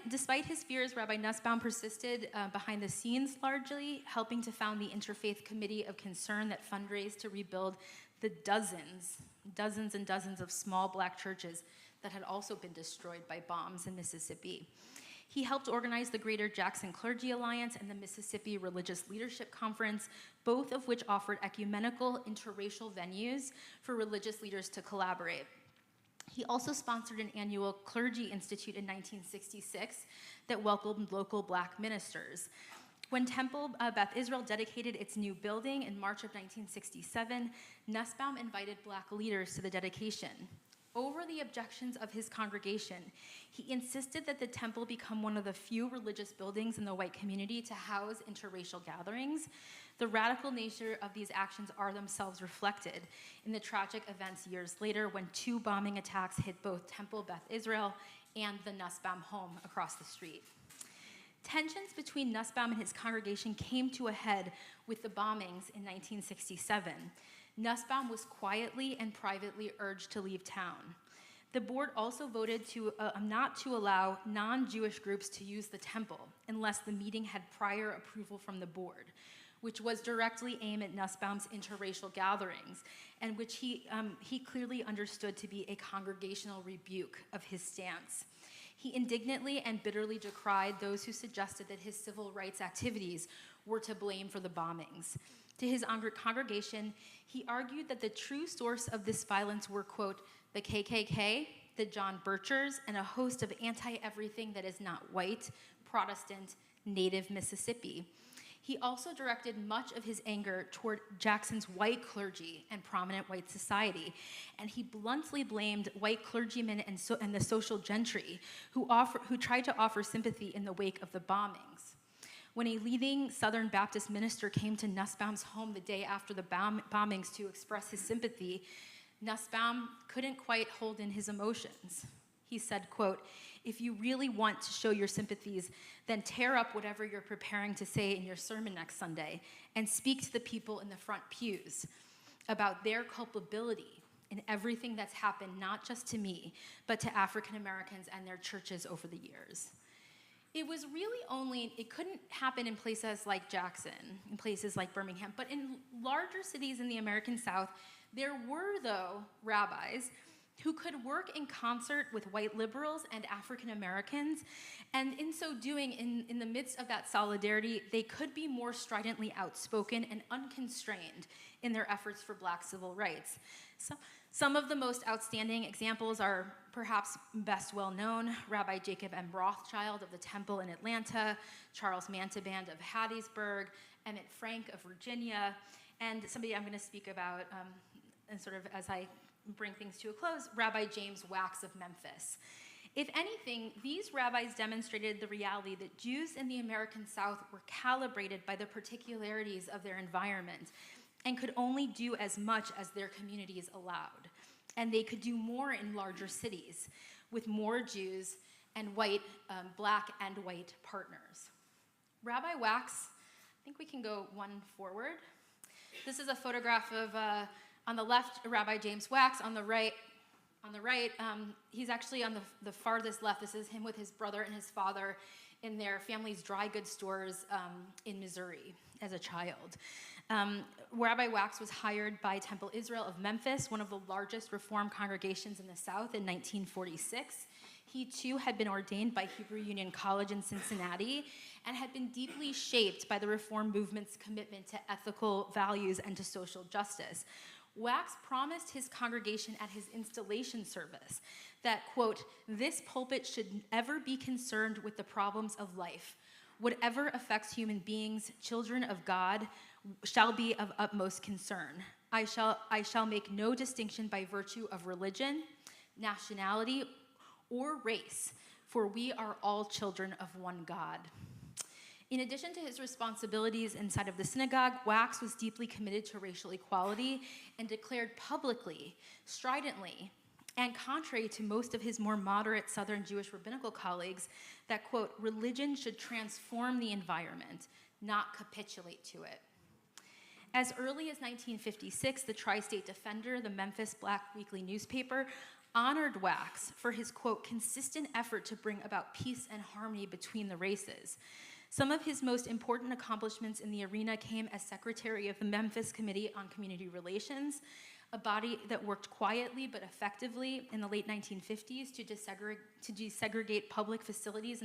Despite his fears, Rabbi Nussbaum persisted behind the scenes largely, helping to found the Interfaith Committee of Concern that fundraised to rebuild the dozens and dozens of small black churches that had also been destroyed by bombs in Mississippi. He helped organize the Greater Jackson Clergy Alliance and the Mississippi Religious Leadership Conference, both of which offered ecumenical interracial venues for religious leaders to collaborate. He also sponsored an annual Clergy Institute in 1966 that welcomed local black ministers. When Temple Beth Israel dedicated its new building in March of 1967, Nussbaum invited black leaders to the dedication. Over the objections of his congregation, he insisted that the temple become one of the few religious buildings in the white community to house interracial gatherings. The radical nature of these actions are themselves reflected in the tragic events years later when 2 bombing attacks hit both Temple Beth Israel and the Nussbaum home across the street. Tensions between Nussbaum and his congregation came to a head with the bombings in 1967. Nussbaum was quietly and privately urged to leave town. The board also voted not to allow non-Jewish groups to use the temple unless the meeting had prior approval from the board, which was directly aimed at Nussbaum's interracial gatherings, and which he clearly understood to be a congregational rebuke of his stance. He indignantly and bitterly decried those who suggested that his civil rights activities were to blame for the bombings. To his congregation, he argued that the true source of this violence were, quote, the KKK, the John Birchers, and a host of anti-everything that is not white, Protestant, native Mississippi. He also directed much of his anger toward Jackson's white clergy and prominent white society, and he bluntly blamed white clergymen and the social gentry who tried to offer sympathy in the wake of the bombings. When a leading Southern Baptist minister came to Nussbaum's home the day after the bombings to express his sympathy, Nussbaum couldn't quite hold in his emotions. He said, quote, if you really want to show your sympathies, then tear up whatever you're preparing to say in your sermon next Sunday and speak to the people in the front pews about their culpability in everything that's happened, not just to me, but to African Americans and their churches over the years. It was really it couldn't happen in places like Jackson, in places like Birmingham, but in larger cities in the American South, there were, though, rabbis who could work in concert with white liberals and African Americans, and in so doing, in the midst of that solidarity, they could be more stridently outspoken and unconstrained in their efforts for black civil rights. So, some of the most outstanding examples are perhaps best well known: Rabbi Jacob M. Rothschild of the Temple in Atlanta, Charles Mantaband of Hattiesburg, Emmett Frank of Virginia, and somebody I'm going to speak about, and sort of as I bring things to a close, Rabbi James Wax of Memphis. If anything, these rabbis demonstrated the reality that Jews in the American South were calibrated by the particularities of their environment and could only do as much as their communities allowed. And they could do more in larger cities with more Jews and black and white partners. Rabbi Wax, I think we can go one forward. This is a photograph of, on the left, Rabbi James Wax. On the right, he's actually on the farthest left. This is him with his brother and his father in their family's dry goods stores in Missouri as a child. Rabbi Wax was hired by Temple Israel of Memphis, one of the largest Reform congregations in the South, in 1946. He, too, had been ordained by Hebrew Union College in Cincinnati and had been deeply shaped by the Reform movement's commitment to ethical values and to social justice. Wax promised his congregation at his installation service that, quote, this pulpit should ever be concerned with the problems of life. Whatever affects human beings, children of God, shall be of utmost concern. I shall make no distinction by virtue of religion, nationality, or race, for we are all children of one God. In addition to his responsibilities inside of the synagogue, Wax was deeply committed to racial equality and declared publicly, stridently, and contrary to most of his more moderate Southern Jewish rabbinical colleagues, that, quote, religion should transform the environment, not capitulate to it. As early as 1956, the Tri-State Defender, the Memphis Black weekly newspaper, honored Wax for his, quote, consistent effort to bring about peace and harmony between the races. Some of his most important accomplishments in the arena came as secretary of the Memphis Committee on Community Relations, a body that worked quietly but effectively in the late 1950s to desegregate public facilities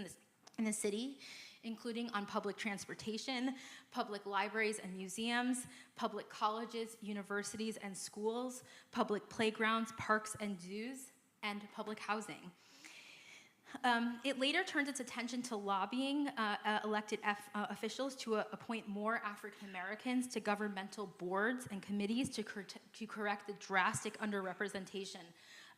in the city, including on public transportation, public libraries and museums, public colleges, universities and schools, public playgrounds, parks and zoos, and public housing. It later turned its attention to lobbying elected officials to appoint more African Americans to governmental boards and committees to correct the drastic underrepresentation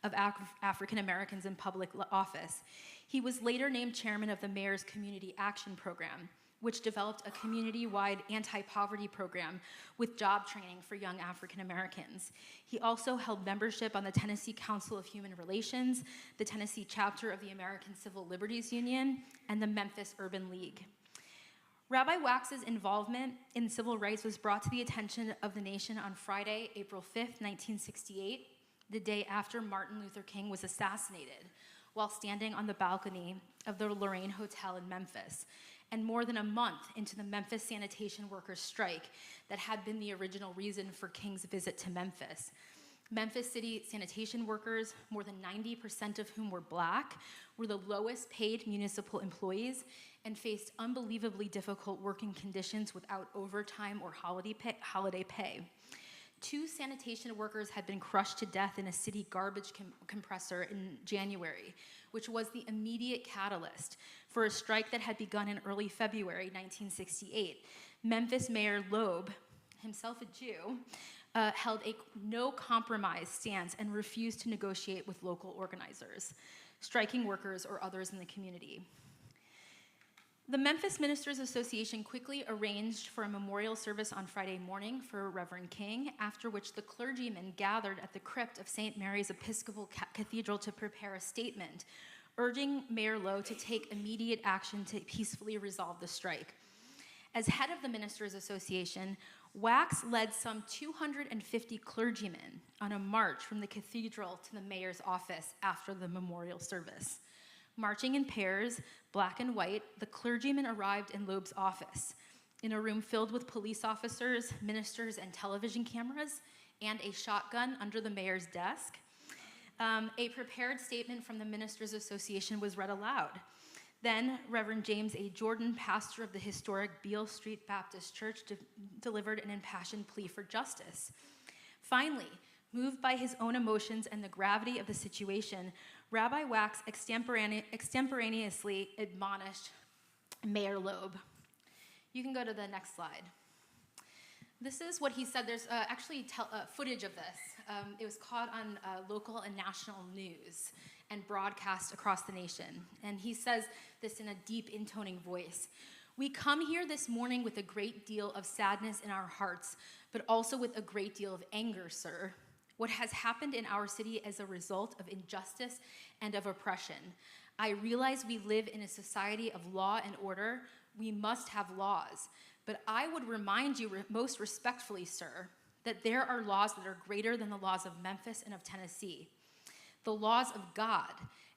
of African Americans in public office. He was later named chairman of the Mayor's Community Action Program, which developed a community-wide anti-poverty program with job training for young African Americans. He also held membership on the Tennessee Council of Human Relations, the Tennessee chapter of the American Civil Liberties Union, and the Memphis Urban League. Rabbi Wax's involvement in civil rights was brought to the attention of the nation on Friday, April 5th, 1968, the day after Martin Luther King was assassinated, while standing on the balcony of the Lorraine Hotel in Memphis, and more than a month into the Memphis sanitation workers' strike that had been the original reason for King's visit to Memphis. Memphis city sanitation workers, more than 90% of whom were Black, were the lowest paid municipal employees and faced unbelievably difficult working conditions without overtime or holiday pay. 2 sanitation workers had been crushed to death in a city garbage compressor in January, which was the immediate catalyst for a strike that had begun in early February 1968. Memphis Mayor Loeb, himself a Jew, held a no-compromise stance and refused to negotiate with local organizers, striking workers, or others in the community. The Memphis Ministers Association quickly arranged for a memorial service on Friday morning for Reverend King, after which the clergymen gathered at the crypt of St. Mary's Episcopal Cathedral to prepare a statement, urging Mayor Lowe to take immediate action to peacefully resolve the strike. As head of the Ministers Association, Wax led some 250 clergymen on a march from the cathedral to the mayor's office after the memorial service. Marching in pairs, Black and white, the clergymen arrived in Loeb's office, in a room filled with police officers, ministers, and television cameras, and a shotgun under the mayor's desk. A prepared statement from the Ministers Association was read aloud. Then, Reverend James A. Jordan, pastor of the historic Beale Street Baptist Church, delivered an impassioned plea for justice. Finally, moved by his own emotions and the gravity of the situation, Rabbi Wax extemporaneously admonished Mayor Loeb. You can go to the next slide. This is what he said. There's actually footage of this. It was caught on local and national news and broadcast across the nation. And he says this in a deep, intoning voice. "We come here this morning with a great deal of sadness in our hearts, but also with a great deal of anger, sir. What has happened in our city is a result of injustice and of oppression. I realize we live in a society of law and order. We must have laws. But I would remind you most respectfully, sir, that there are laws that are greater than the laws of Memphis and of Tennessee. The laws of God.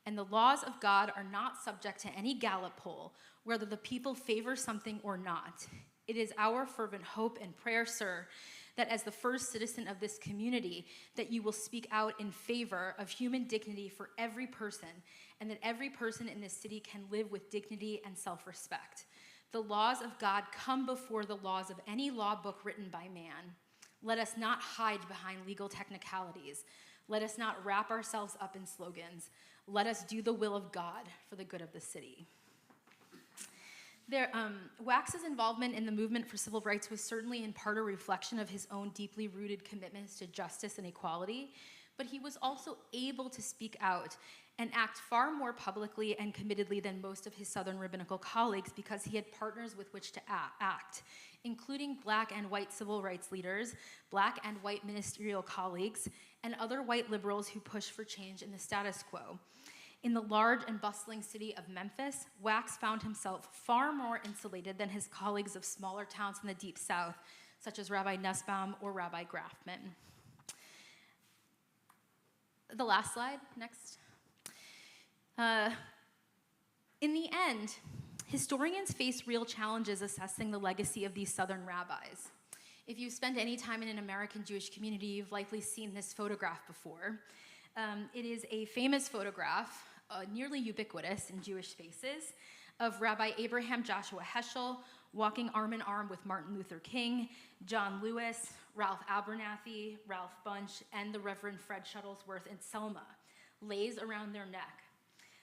And the laws of God are not subject to any Gallup poll, whether the people favor something or not. It is our fervent hope and prayer, sir, that as the first citizen of this community, that you will speak out in favor of human dignity for every person, and that every person in this city can live with dignity and self-respect. The laws of God come before the laws of any law book written by man. Let us not hide behind legal technicalities. Let us not wrap ourselves up in slogans. Let us do the will of God for the good of the city." Wax's involvement in the movement for civil rights was certainly in part a reflection of his own deeply rooted commitments to justice and equality, but he was also able to speak out and act far more publicly and committedly than most of his Southern rabbinical colleagues because he had partners with which to act, including Black and white civil rights leaders, Black and white ministerial colleagues, and other white liberals who pushed for change in the status quo. In the large and bustling city of Memphis, Wax found himself far more insulated than his colleagues of smaller towns in the Deep South, such as Rabbi Nussbaum or Rabbi Grafman. The last slide, next. In the end, historians face real challenges assessing the legacy of these Southern rabbis. If you spend any time in an American Jewish community, you've likely seen this photograph before. It is a famous photograph, nearly ubiquitous in Jewish spaces, of Rabbi Abraham Joshua Heschel walking arm in arm with Martin Luther King, John Lewis, Ralph Abernathy, Ralph Bunche, and the Reverend Fred Shuttlesworth in Selma, lays around their neck.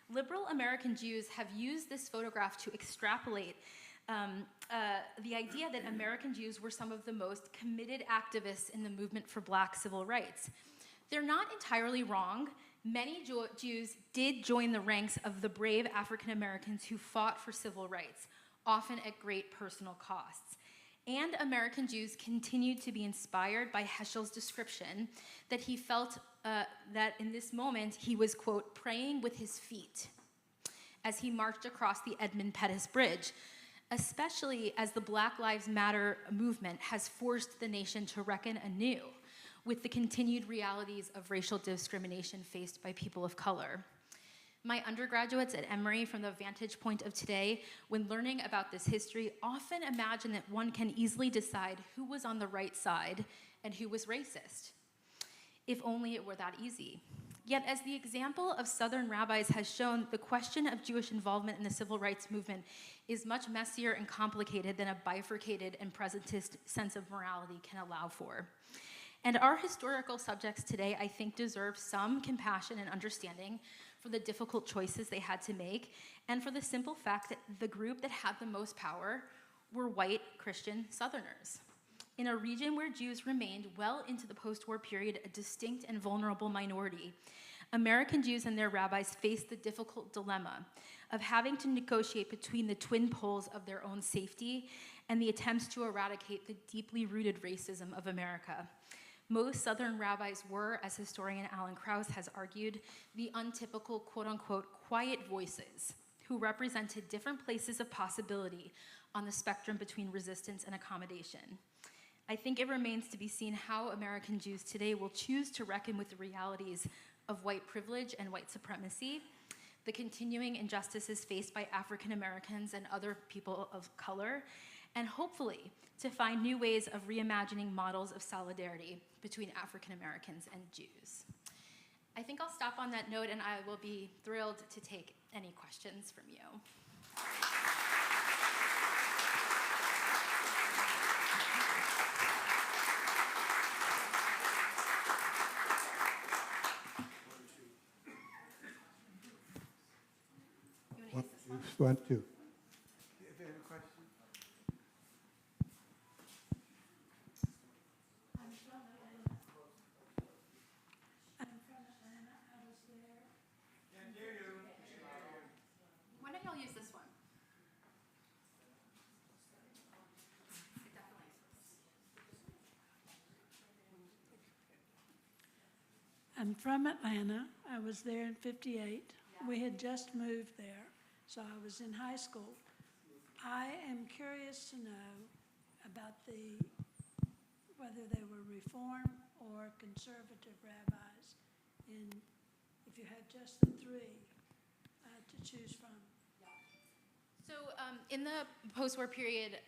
Liberal American Jews have used this photograph to extrapolate the idea that American Jews were some of the most committed activists in the movement for Black civil rights. They're not entirely wrong. Many Jews did join the ranks of the brave African Americans who fought for civil rights, often at great personal costs. And American Jews continued to be inspired by Heschel's description that he felt that in this moment he was, quote, praying with his feet as he marched across the Edmund Pettus Bridge, especially as the Black Lives Matter movement has forced the nation to reckon anew with the continued realities of racial discrimination faced by people of color. My undergraduates at Emory, from the vantage point of today, when learning about this history, often imagine that one can easily decide who was on the right side and who was racist. If only it were that easy. Yet, as the example of Southern rabbis has shown, the question of Jewish involvement in the civil rights movement is much messier and complicated than a bifurcated and presentist sense of morality can allow for. And our historical subjects today, I think, deserve some compassion and understanding for the difficult choices they had to make, and for the simple fact that the group that had the most power were white Christian Southerners. In a region where Jews remained well into the post-war period a distinct and vulnerable minority, American Jews and their rabbis faced the difficult dilemma of having to negotiate between the twin poles of their own safety and the attempts to eradicate the deeply rooted racism of America. Most Southern rabbis were, as historian Alan Krauss has argued, the untypical, quote-unquote, quiet voices who represented different places of possibility on the spectrum between resistance and accommodation. I think it remains to be seen how American Jews today will choose to reckon with the realities of white privilege and white supremacy, the continuing injustices faced by African Americans and other people of color, and hopefully to find new ways of reimagining models of solidarity between African Americans and Jews. I think I'll stop on that note, and I will be thrilled to take any questions from you. One, two. If you have a question. I'm from Atlanta. I was there. Can't hear you. Why don't y'all use this one? It definitely I'm from Atlanta. I was there in '58. We had just moved there, so I was in high school. I am curious to know about whether they were Reform or conservative rabbis, if you had just the three to choose from. So in the post-war period,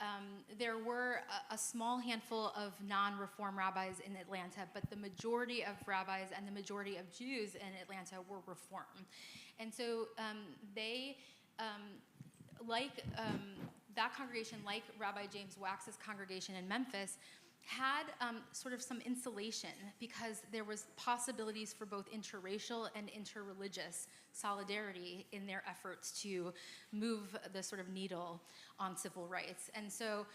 there were a small handful of non-Reform rabbis in Atlanta, but the majority of rabbis and the majority of Jews in Atlanta were Reform. And so they, that congregation, like Rabbi James Wax's congregation in Memphis, had sort of some insulation because there was possibilities for both interracial and interreligious solidarity in their efforts to move the sort of needle on civil rights. And so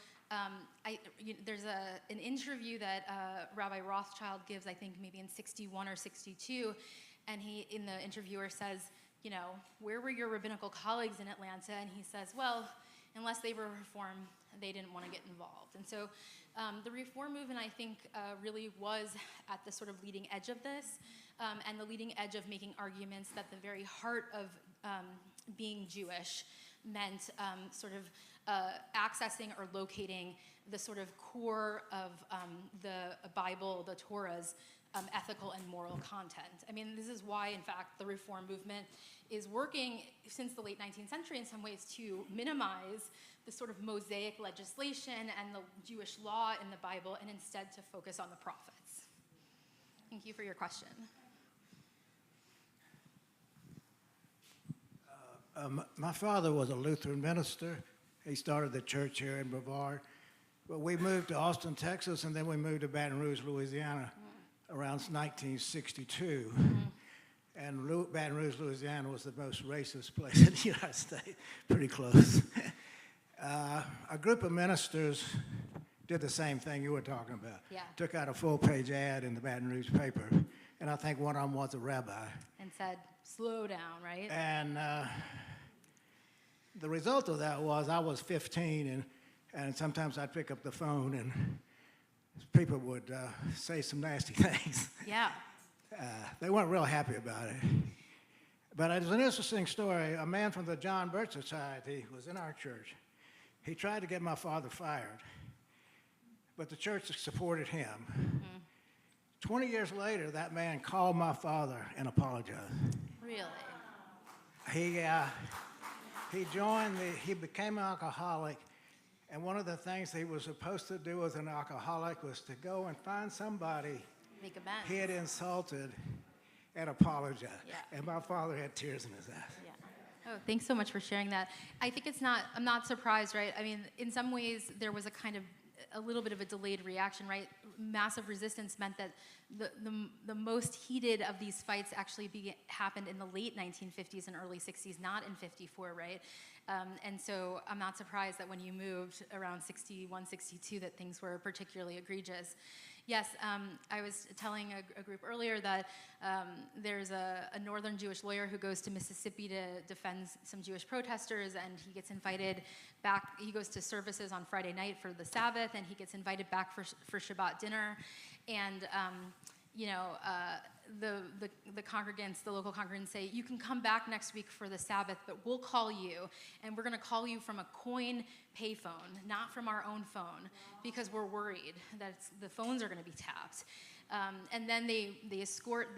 there's an interview that Rabbi Rothschild gives, I think maybe in 61 or 62, and in the interviewer says, you know, where were your rabbinical colleagues in Atlanta? And he says, well, unless they were Reform, they didn't want to get involved. And so The Reform movement, I think, really was at the sort of leading edge of this, and the leading edge of making arguments that the very heart of being Jewish meant sort of accessing or locating the sort of core of the Bible, the Torah's ethical and moral content. I mean, this is why, in fact, the Reform movement is working since the late 19th century in some ways to minimize the sort of Mosaic legislation and the Jewish law in the Bible, and instead to focus on the prophets. Thank you for your question. My father was a Lutheran minister. He started the church here in Brevard. But we moved to Austin, Texas, and then we moved to Baton Rouge, Louisiana around 1962. And Baton Rouge, Louisiana was the most racist place in the United States, pretty close. A group of ministers did the same thing you were talking about. Yeah. Took out a full-page ad in the Baton Rouge paper, and I think one of them was a rabbi. And said, slow down, right? And the result of that was I was 15, and sometimes I'd pick up the phone, and people would say some nasty things. Yeah. They weren't real happy about it. But it was an interesting story. A man from the John Birch Society was in our church. He tried to get my father fired, but the church supported him. 20 years later, that man called my father and apologized. Really? He became an alcoholic, and one of the things he was supposed to do as an alcoholic was to go and find somebody Make amends. he had insulted and apologize. Yeah. And my father had tears in his eyes. Yeah. Oh, thanks so much for sharing that. I think I'm not surprised, right? I mean, in some ways, there was a little bit of a delayed reaction, right? Massive resistance meant that the most heated of these fights actually happened in the late 1950s and early 60s, not in 54, right? And so I'm not surprised that when you moved around 61, 62, that things were particularly egregious. Yes, I was telling a group earlier that there's a northern Jewish lawyer who goes to Mississippi to defend some Jewish protesters, and he gets invited back. He goes to services on Friday night for the Sabbath, and he gets invited back for Shabbat dinner. And the congregants, the local congregants say, you can come back next week for the Sabbath, but we'll call you, and we're going to call you from a coin payphone, not from our own phone, because we're worried that the phones are going to be tapped. And then they escort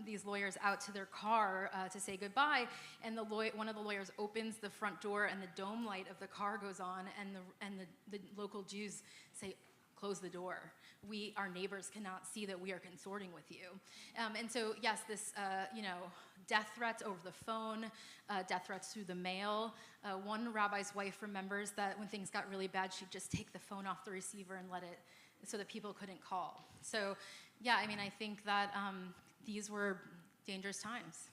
these lawyers out to their car to say goodbye, and one of the lawyers opens the front door, and the dome light of the car goes on, and the local Jews say, close the door. Our neighbors cannot see that we are consorting with you. And so, yes, this, death threats over the phone, death threats through the mail. One rabbi's wife remembers that when things got really bad, she'd just take the phone off the receiver and let it, so that people couldn't call. So, yeah, I mean, I think that these were dangerous times.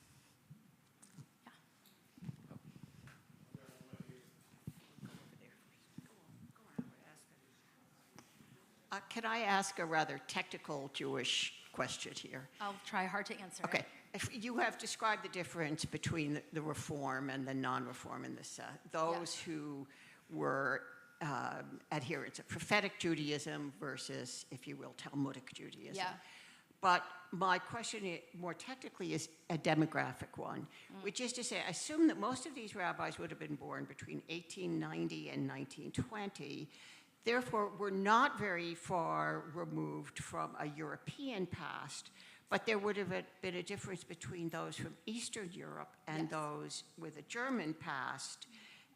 Can I ask a rather technical Jewish question here? I'll try hard to answer. Okay. If you have described the difference between the Reform and the non-Reform in this, those who were adherents of prophetic Judaism versus, if you will, Talmudic Judaism. Yeah. But my question more technically is a demographic one, which is to say, I assume that most of these rabbis would have been born between 1890 and 1920. Therefore, we're not very far removed from a European past, but there would have been a difference between those from Eastern Europe and those with a German past,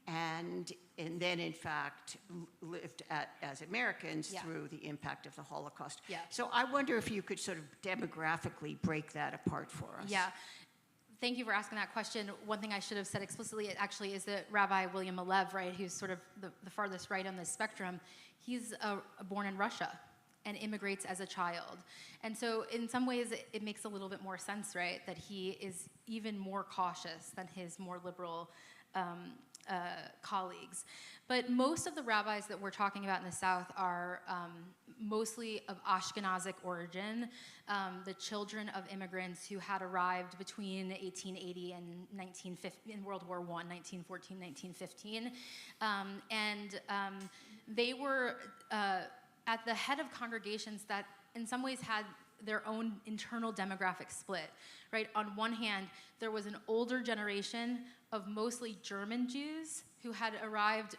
and then, in fact, lived as Americans through the impact of the Holocaust. Yeah. So I wonder if you could sort of demographically break that apart for us. Yeah. Thank you for asking that question. One thing I should have said explicitly actually is that Rabbi William Alev, right, who's sort of the farthest right on this spectrum, he's born in Russia and immigrates as a child. And so in some ways it makes a little bit more sense, right, that he is even more cautious than his more liberal colleagues. But most of the rabbis that we're talking about in the South are mostly of Ashkenazic origin, the children of immigrants who had arrived between 1880 and 1950 in World War I, 1914, 1915. And they were at the head of congregations that in some ways had their own internal demographic split, right? On one hand, there was an older generation of mostly German Jews who had arrived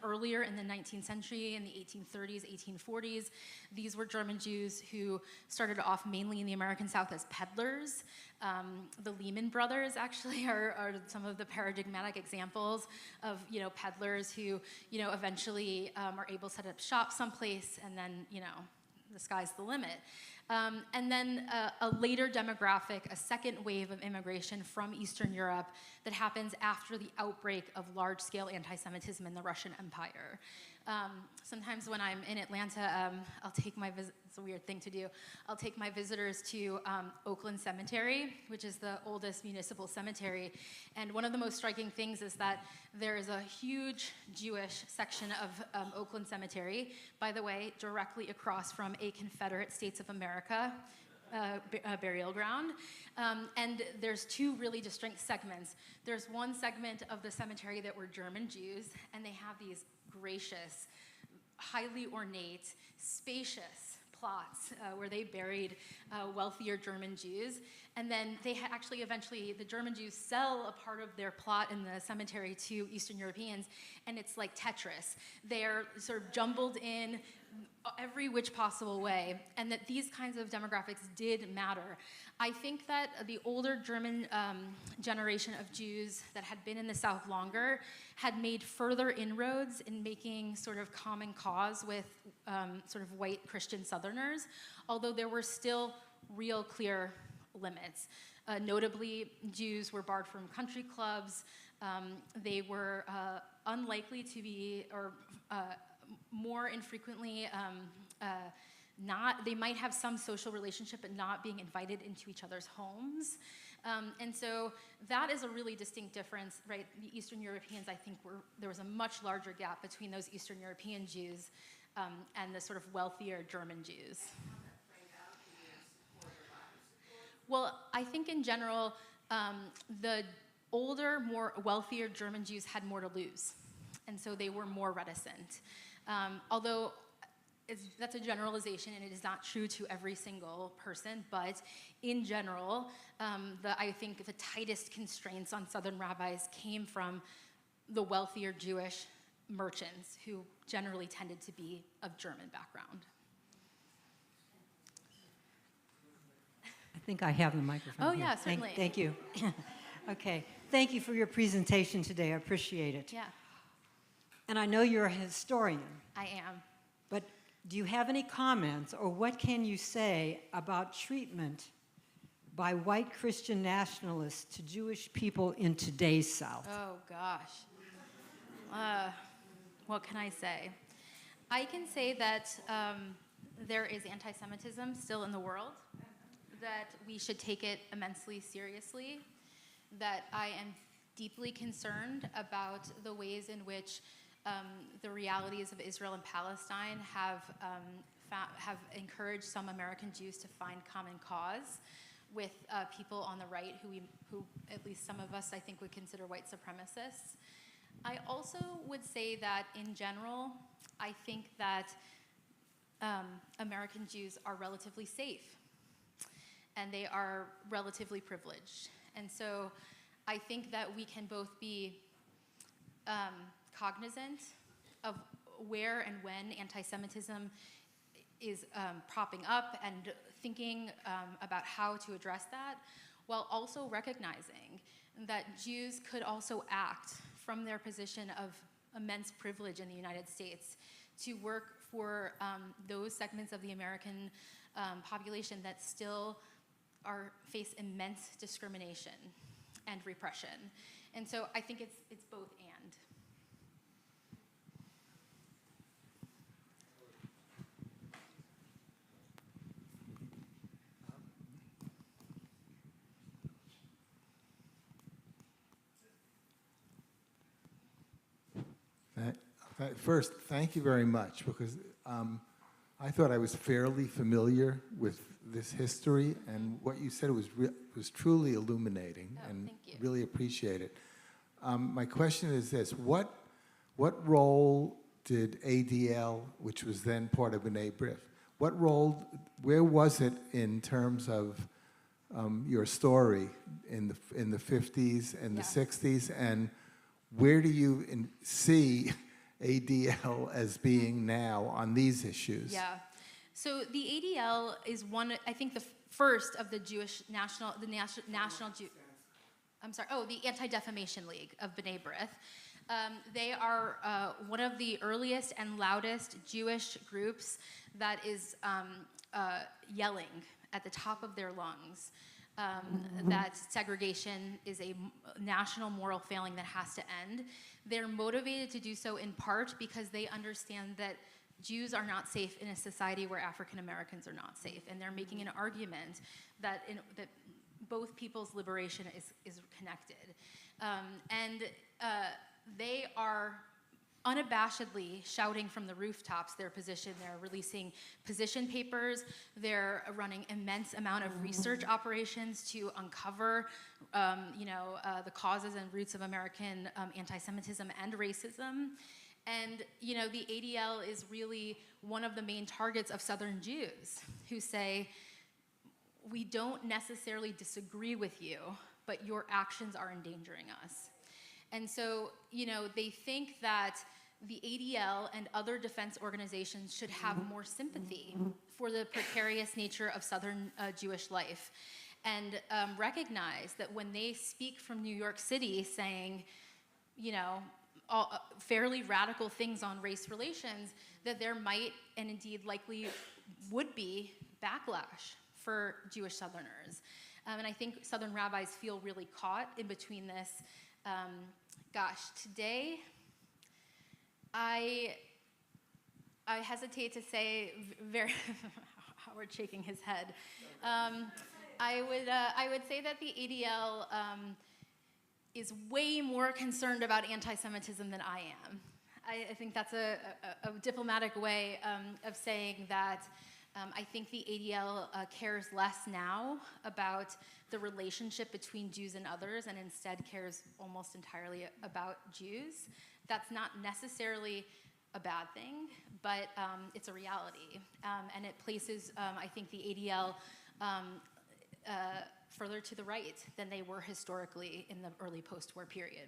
earlier in the 19th century, in the 1830s, 1840s. These were German Jews who started off mainly in the American South as peddlers. The Lehman Brothers actually are some of the paradigmatic examples of peddlers who eventually are able to set up shop someplace, and then the sky's the limit. And then a later demographic, a second wave of immigration from Eastern Europe that happens after the outbreak of large-scale anti-Semitism in the Russian Empire. Sometimes when I'm in Atlanta, I'll take my it's a weird thing to do. I'll take my visitors to Oakland Cemetery, which is the oldest municipal cemetery. And one of the most striking things is that there is a huge Jewish section of Oakland Cemetery, by the way, directly across from a Confederate States of America burial ground. And there's two really distinct segments. There's one segment of the cemetery that were German Jews, and they have these gracious, highly ornate, spacious plots where they buried wealthier German Jews. And then they actually eventually, the German Jews sell a part of their plot in the cemetery to Eastern Europeans, and it's like Tetris. They're sort of jumbled in every which possible way, and that these kinds of demographics did matter. I think that the older German generation of Jews that had been in the South longer had made further inroads in making sort of common cause with sort of white Christian Southerners, although there were still real clear limits. Notably, Jews were barred from country clubs. They were unlikely to be, or more infrequently, they might have some social relationship, but not being invited into each other's homes. And so that is a really distinct difference, right? The Eastern Europeans, I think, there was a much larger gap between those Eastern European Jews and the sort of wealthier German Jews. Well, I think in general, the older, more wealthier German Jews had more to lose, and so they were more reticent. Although that's a generalization, and it is not true to every single person, but in general, I think the tightest constraints on Southern rabbis came from the wealthier Jewish merchants, who generally tended to be of German background. I think I have the microphone. Oh, here. yeah, certainly. Thank you. Okay. Thank you for your presentation today. I appreciate it. Yeah, And I know you're a historian, I am. but do you have any comments, or what can you say about treatment by white Christian nationalists to Jewish people in today's South? Oh, gosh. What can I say? I can say that there is anti-Semitism still in the world, that we should take it immensely seriously, that I am deeply concerned about the ways in which the realities of Israel and Palestine have encouraged some American Jews to find common cause with people on the right who at least some of us I think would consider white supremacists. I also would say that in general, I think that American Jews are relatively safe, and they are relatively privileged. And so I think that we can both be cognizant of where and when anti-Semitism is propping up and thinking about how to address that, while also recognizing that Jews could also act from their position of immense privilege in the United States to work for those segments of the American population that still face immense discrimination and repression. And so I think it's both and. First, thank you very much, because I thought I was fairly familiar with this history, and what you said was truly illuminating, and thank you. really appreciate it. My question is this: what role did ADL, which was then part of B'nai B'rith. What role, where was it in terms of your story in the 50s and the 60s, and where do you see ADL as being now on these issues? Yeah. So the ADL is one, I think, the first of the the Anti-Defamation League of B'nai B'rith. They are one of the earliest and loudest Jewish groups that is yelling at the top of their lungs that segregation is a national moral failing that has to end. They're motivated to do so in part because they understand that Jews are not safe in a society where African Americans are not safe, and they're making an argument that that both people's liberation is connected, and they are unabashedly shouting from the rooftops their position. They're releasing position papers. They're running immense amount of research operations to uncover, the causes and roots of American anti-Semitism and racism. And, the ADL is really one of the main targets of Southern Jews who say, we don't necessarily disagree with you, but your actions are endangering us. And so, they think that the ADL and other defense organizations should have more sympathy for the precarious nature of Southern Jewish life, and recognize that when they speak from New York City saying, fairly radical things on race relations, that there might and indeed likely would be backlash for Jewish Southerners. And I think Southern rabbis feel really caught in between this. Today, I hesitate to say very, Howard shaking his head. I would say that the ADL is way more concerned about anti-Semitism than I am. I think that's a diplomatic way of saying that I think the ADL cares less now about the relationship between Jews and others, and instead cares almost entirely about Jews. That's not necessarily a bad thing, but it's a reality. And it places, I think, the ADL further to the right than they were historically in the early post-war period.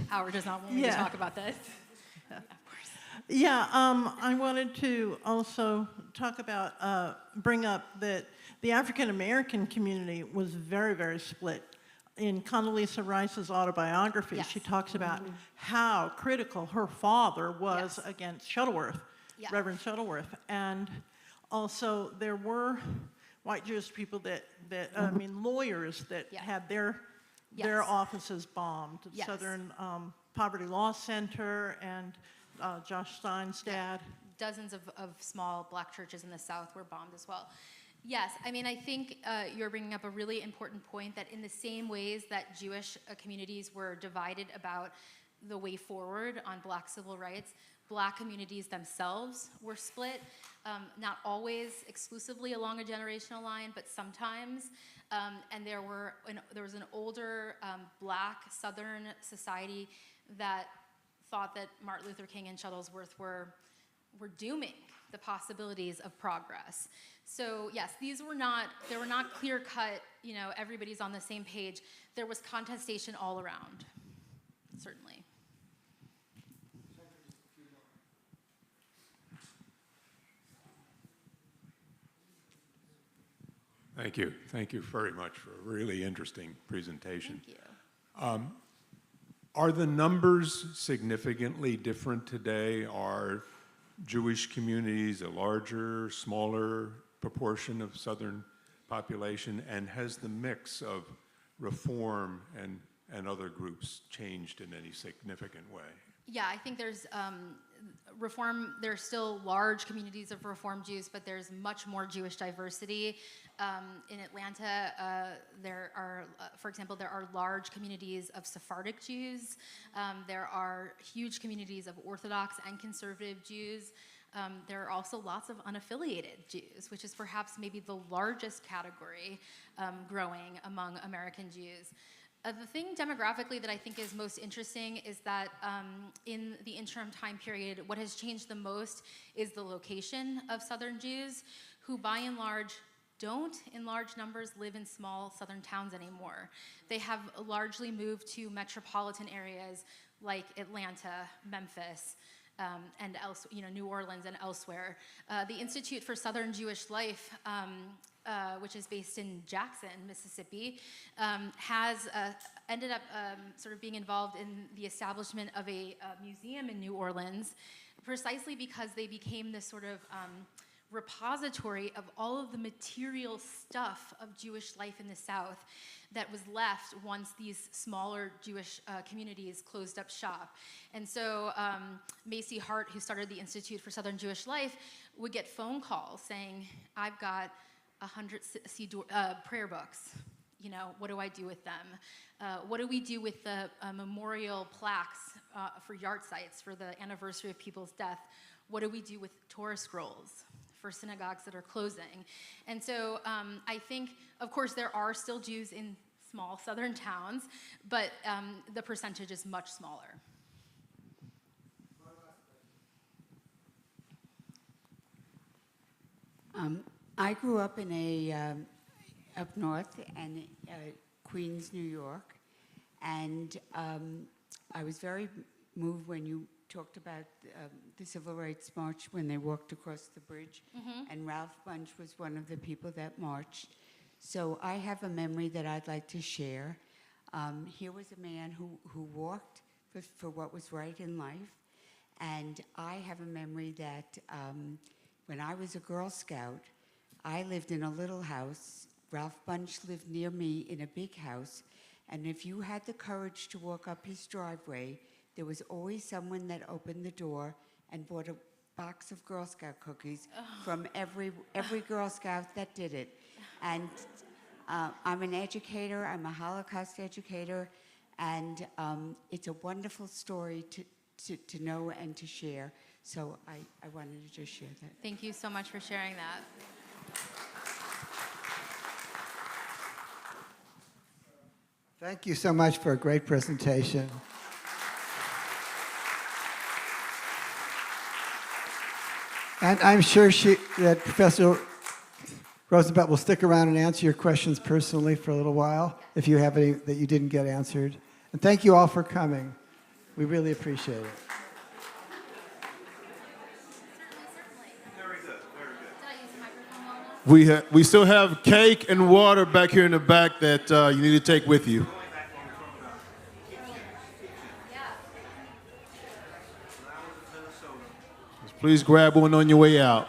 Howard does not want me to talk about this. Yeah, of course. Yeah, I wanted to also talk about, bring up that the African American community was very, very split. In Condoleezza Rice's autobiography, she talks about how critical her father was against Shuttleworth, Reverend Shuttleworth. And also there were white Jewish people lawyers that had their offices bombed. Southern Poverty Law Center and Josh Stein's dad. Dozens of small black churches in the South were bombed as well. Yes, I think you're bringing up a really important point, that in the same ways that Jewish communities were divided about the way forward on black civil rights, black communities themselves were split, not always exclusively along a generational line, but sometimes. And there was an older black Southern society that thought that Martin Luther King and Shuttlesworth were dooming the possibilities of progress. So yes, they were not clear cut, everybody's on the same page. There was contestation all around, certainly. Thank you. Thank you very much for a really interesting presentation. Thank you. Are the numbers significantly different today? Are Jewish communities a larger, smaller proportion of Southern population? And has the mix of Reform and other groups changed in any significant way? Yeah, I think there's Reform, there's still large communities of Reform Jews, but there's much more Jewish diversity. In Atlanta, there are, for example, there are large communities of Sephardic Jews. There are huge communities of Orthodox and conservative Jews. There are also lots of unaffiliated Jews, which is perhaps maybe the largest category growing among American Jews. The thing demographically that I think is most interesting is that in the interim time period, what has changed the most is the location of Southern Jews, who by and large don't, in large numbers, live in small Southern towns anymore. They have largely moved to metropolitan areas like Atlanta, Memphis, and New Orleans and elsewhere. The Institute for Southern Jewish Life, which is based in Jackson, Mississippi, has ended up sort of being involved in the establishment of a museum in New Orleans, precisely because they became this sort of repository of all of the material stuff of Jewish life in the South that was left once these smaller Jewish communities closed up shop. And so Macy Hart, who started the Institute for Southern Jewish Life, would get phone calls saying, I've got 100 prayer books. You know, what do I do with them? What do we do with the memorial plaques for yard sites for the anniversary of people's death? What do we do with Torah scrolls for synagogues that are closing? And so I think, of course, there are still Jews in small Southern towns, but the percentage is much smaller. I grew up in up north and Queens, New York, and I was very moved when you talked about the Civil Rights March when they walked across the bridge, and Ralph Bunche was one of the people that marched. So I have a memory that I'd like to share. Here was a man who walked for what was right in life, and I have a memory that when I was a Girl Scout, I lived in a little house. Ralph Bunche lived near me in a big house, and if you had the courage to walk up his driveway, there was always someone that opened the door and bought a box of Girl Scout cookies from every Girl Scout that did it. And I'm an educator, I'm a Holocaust educator, and it's a wonderful story to know and to share. So I wanted to just share that. Thank you so much for sharing that. Thank you so much for a great presentation. And I'm sure that Professor Rosenblatt will stick around and answer your questions personally for a little while, if you have any that you didn't get answered. And thank you all for coming. We really appreciate it. We still have cake and water back here in the back that you need to take with you. Please grab one on your way out.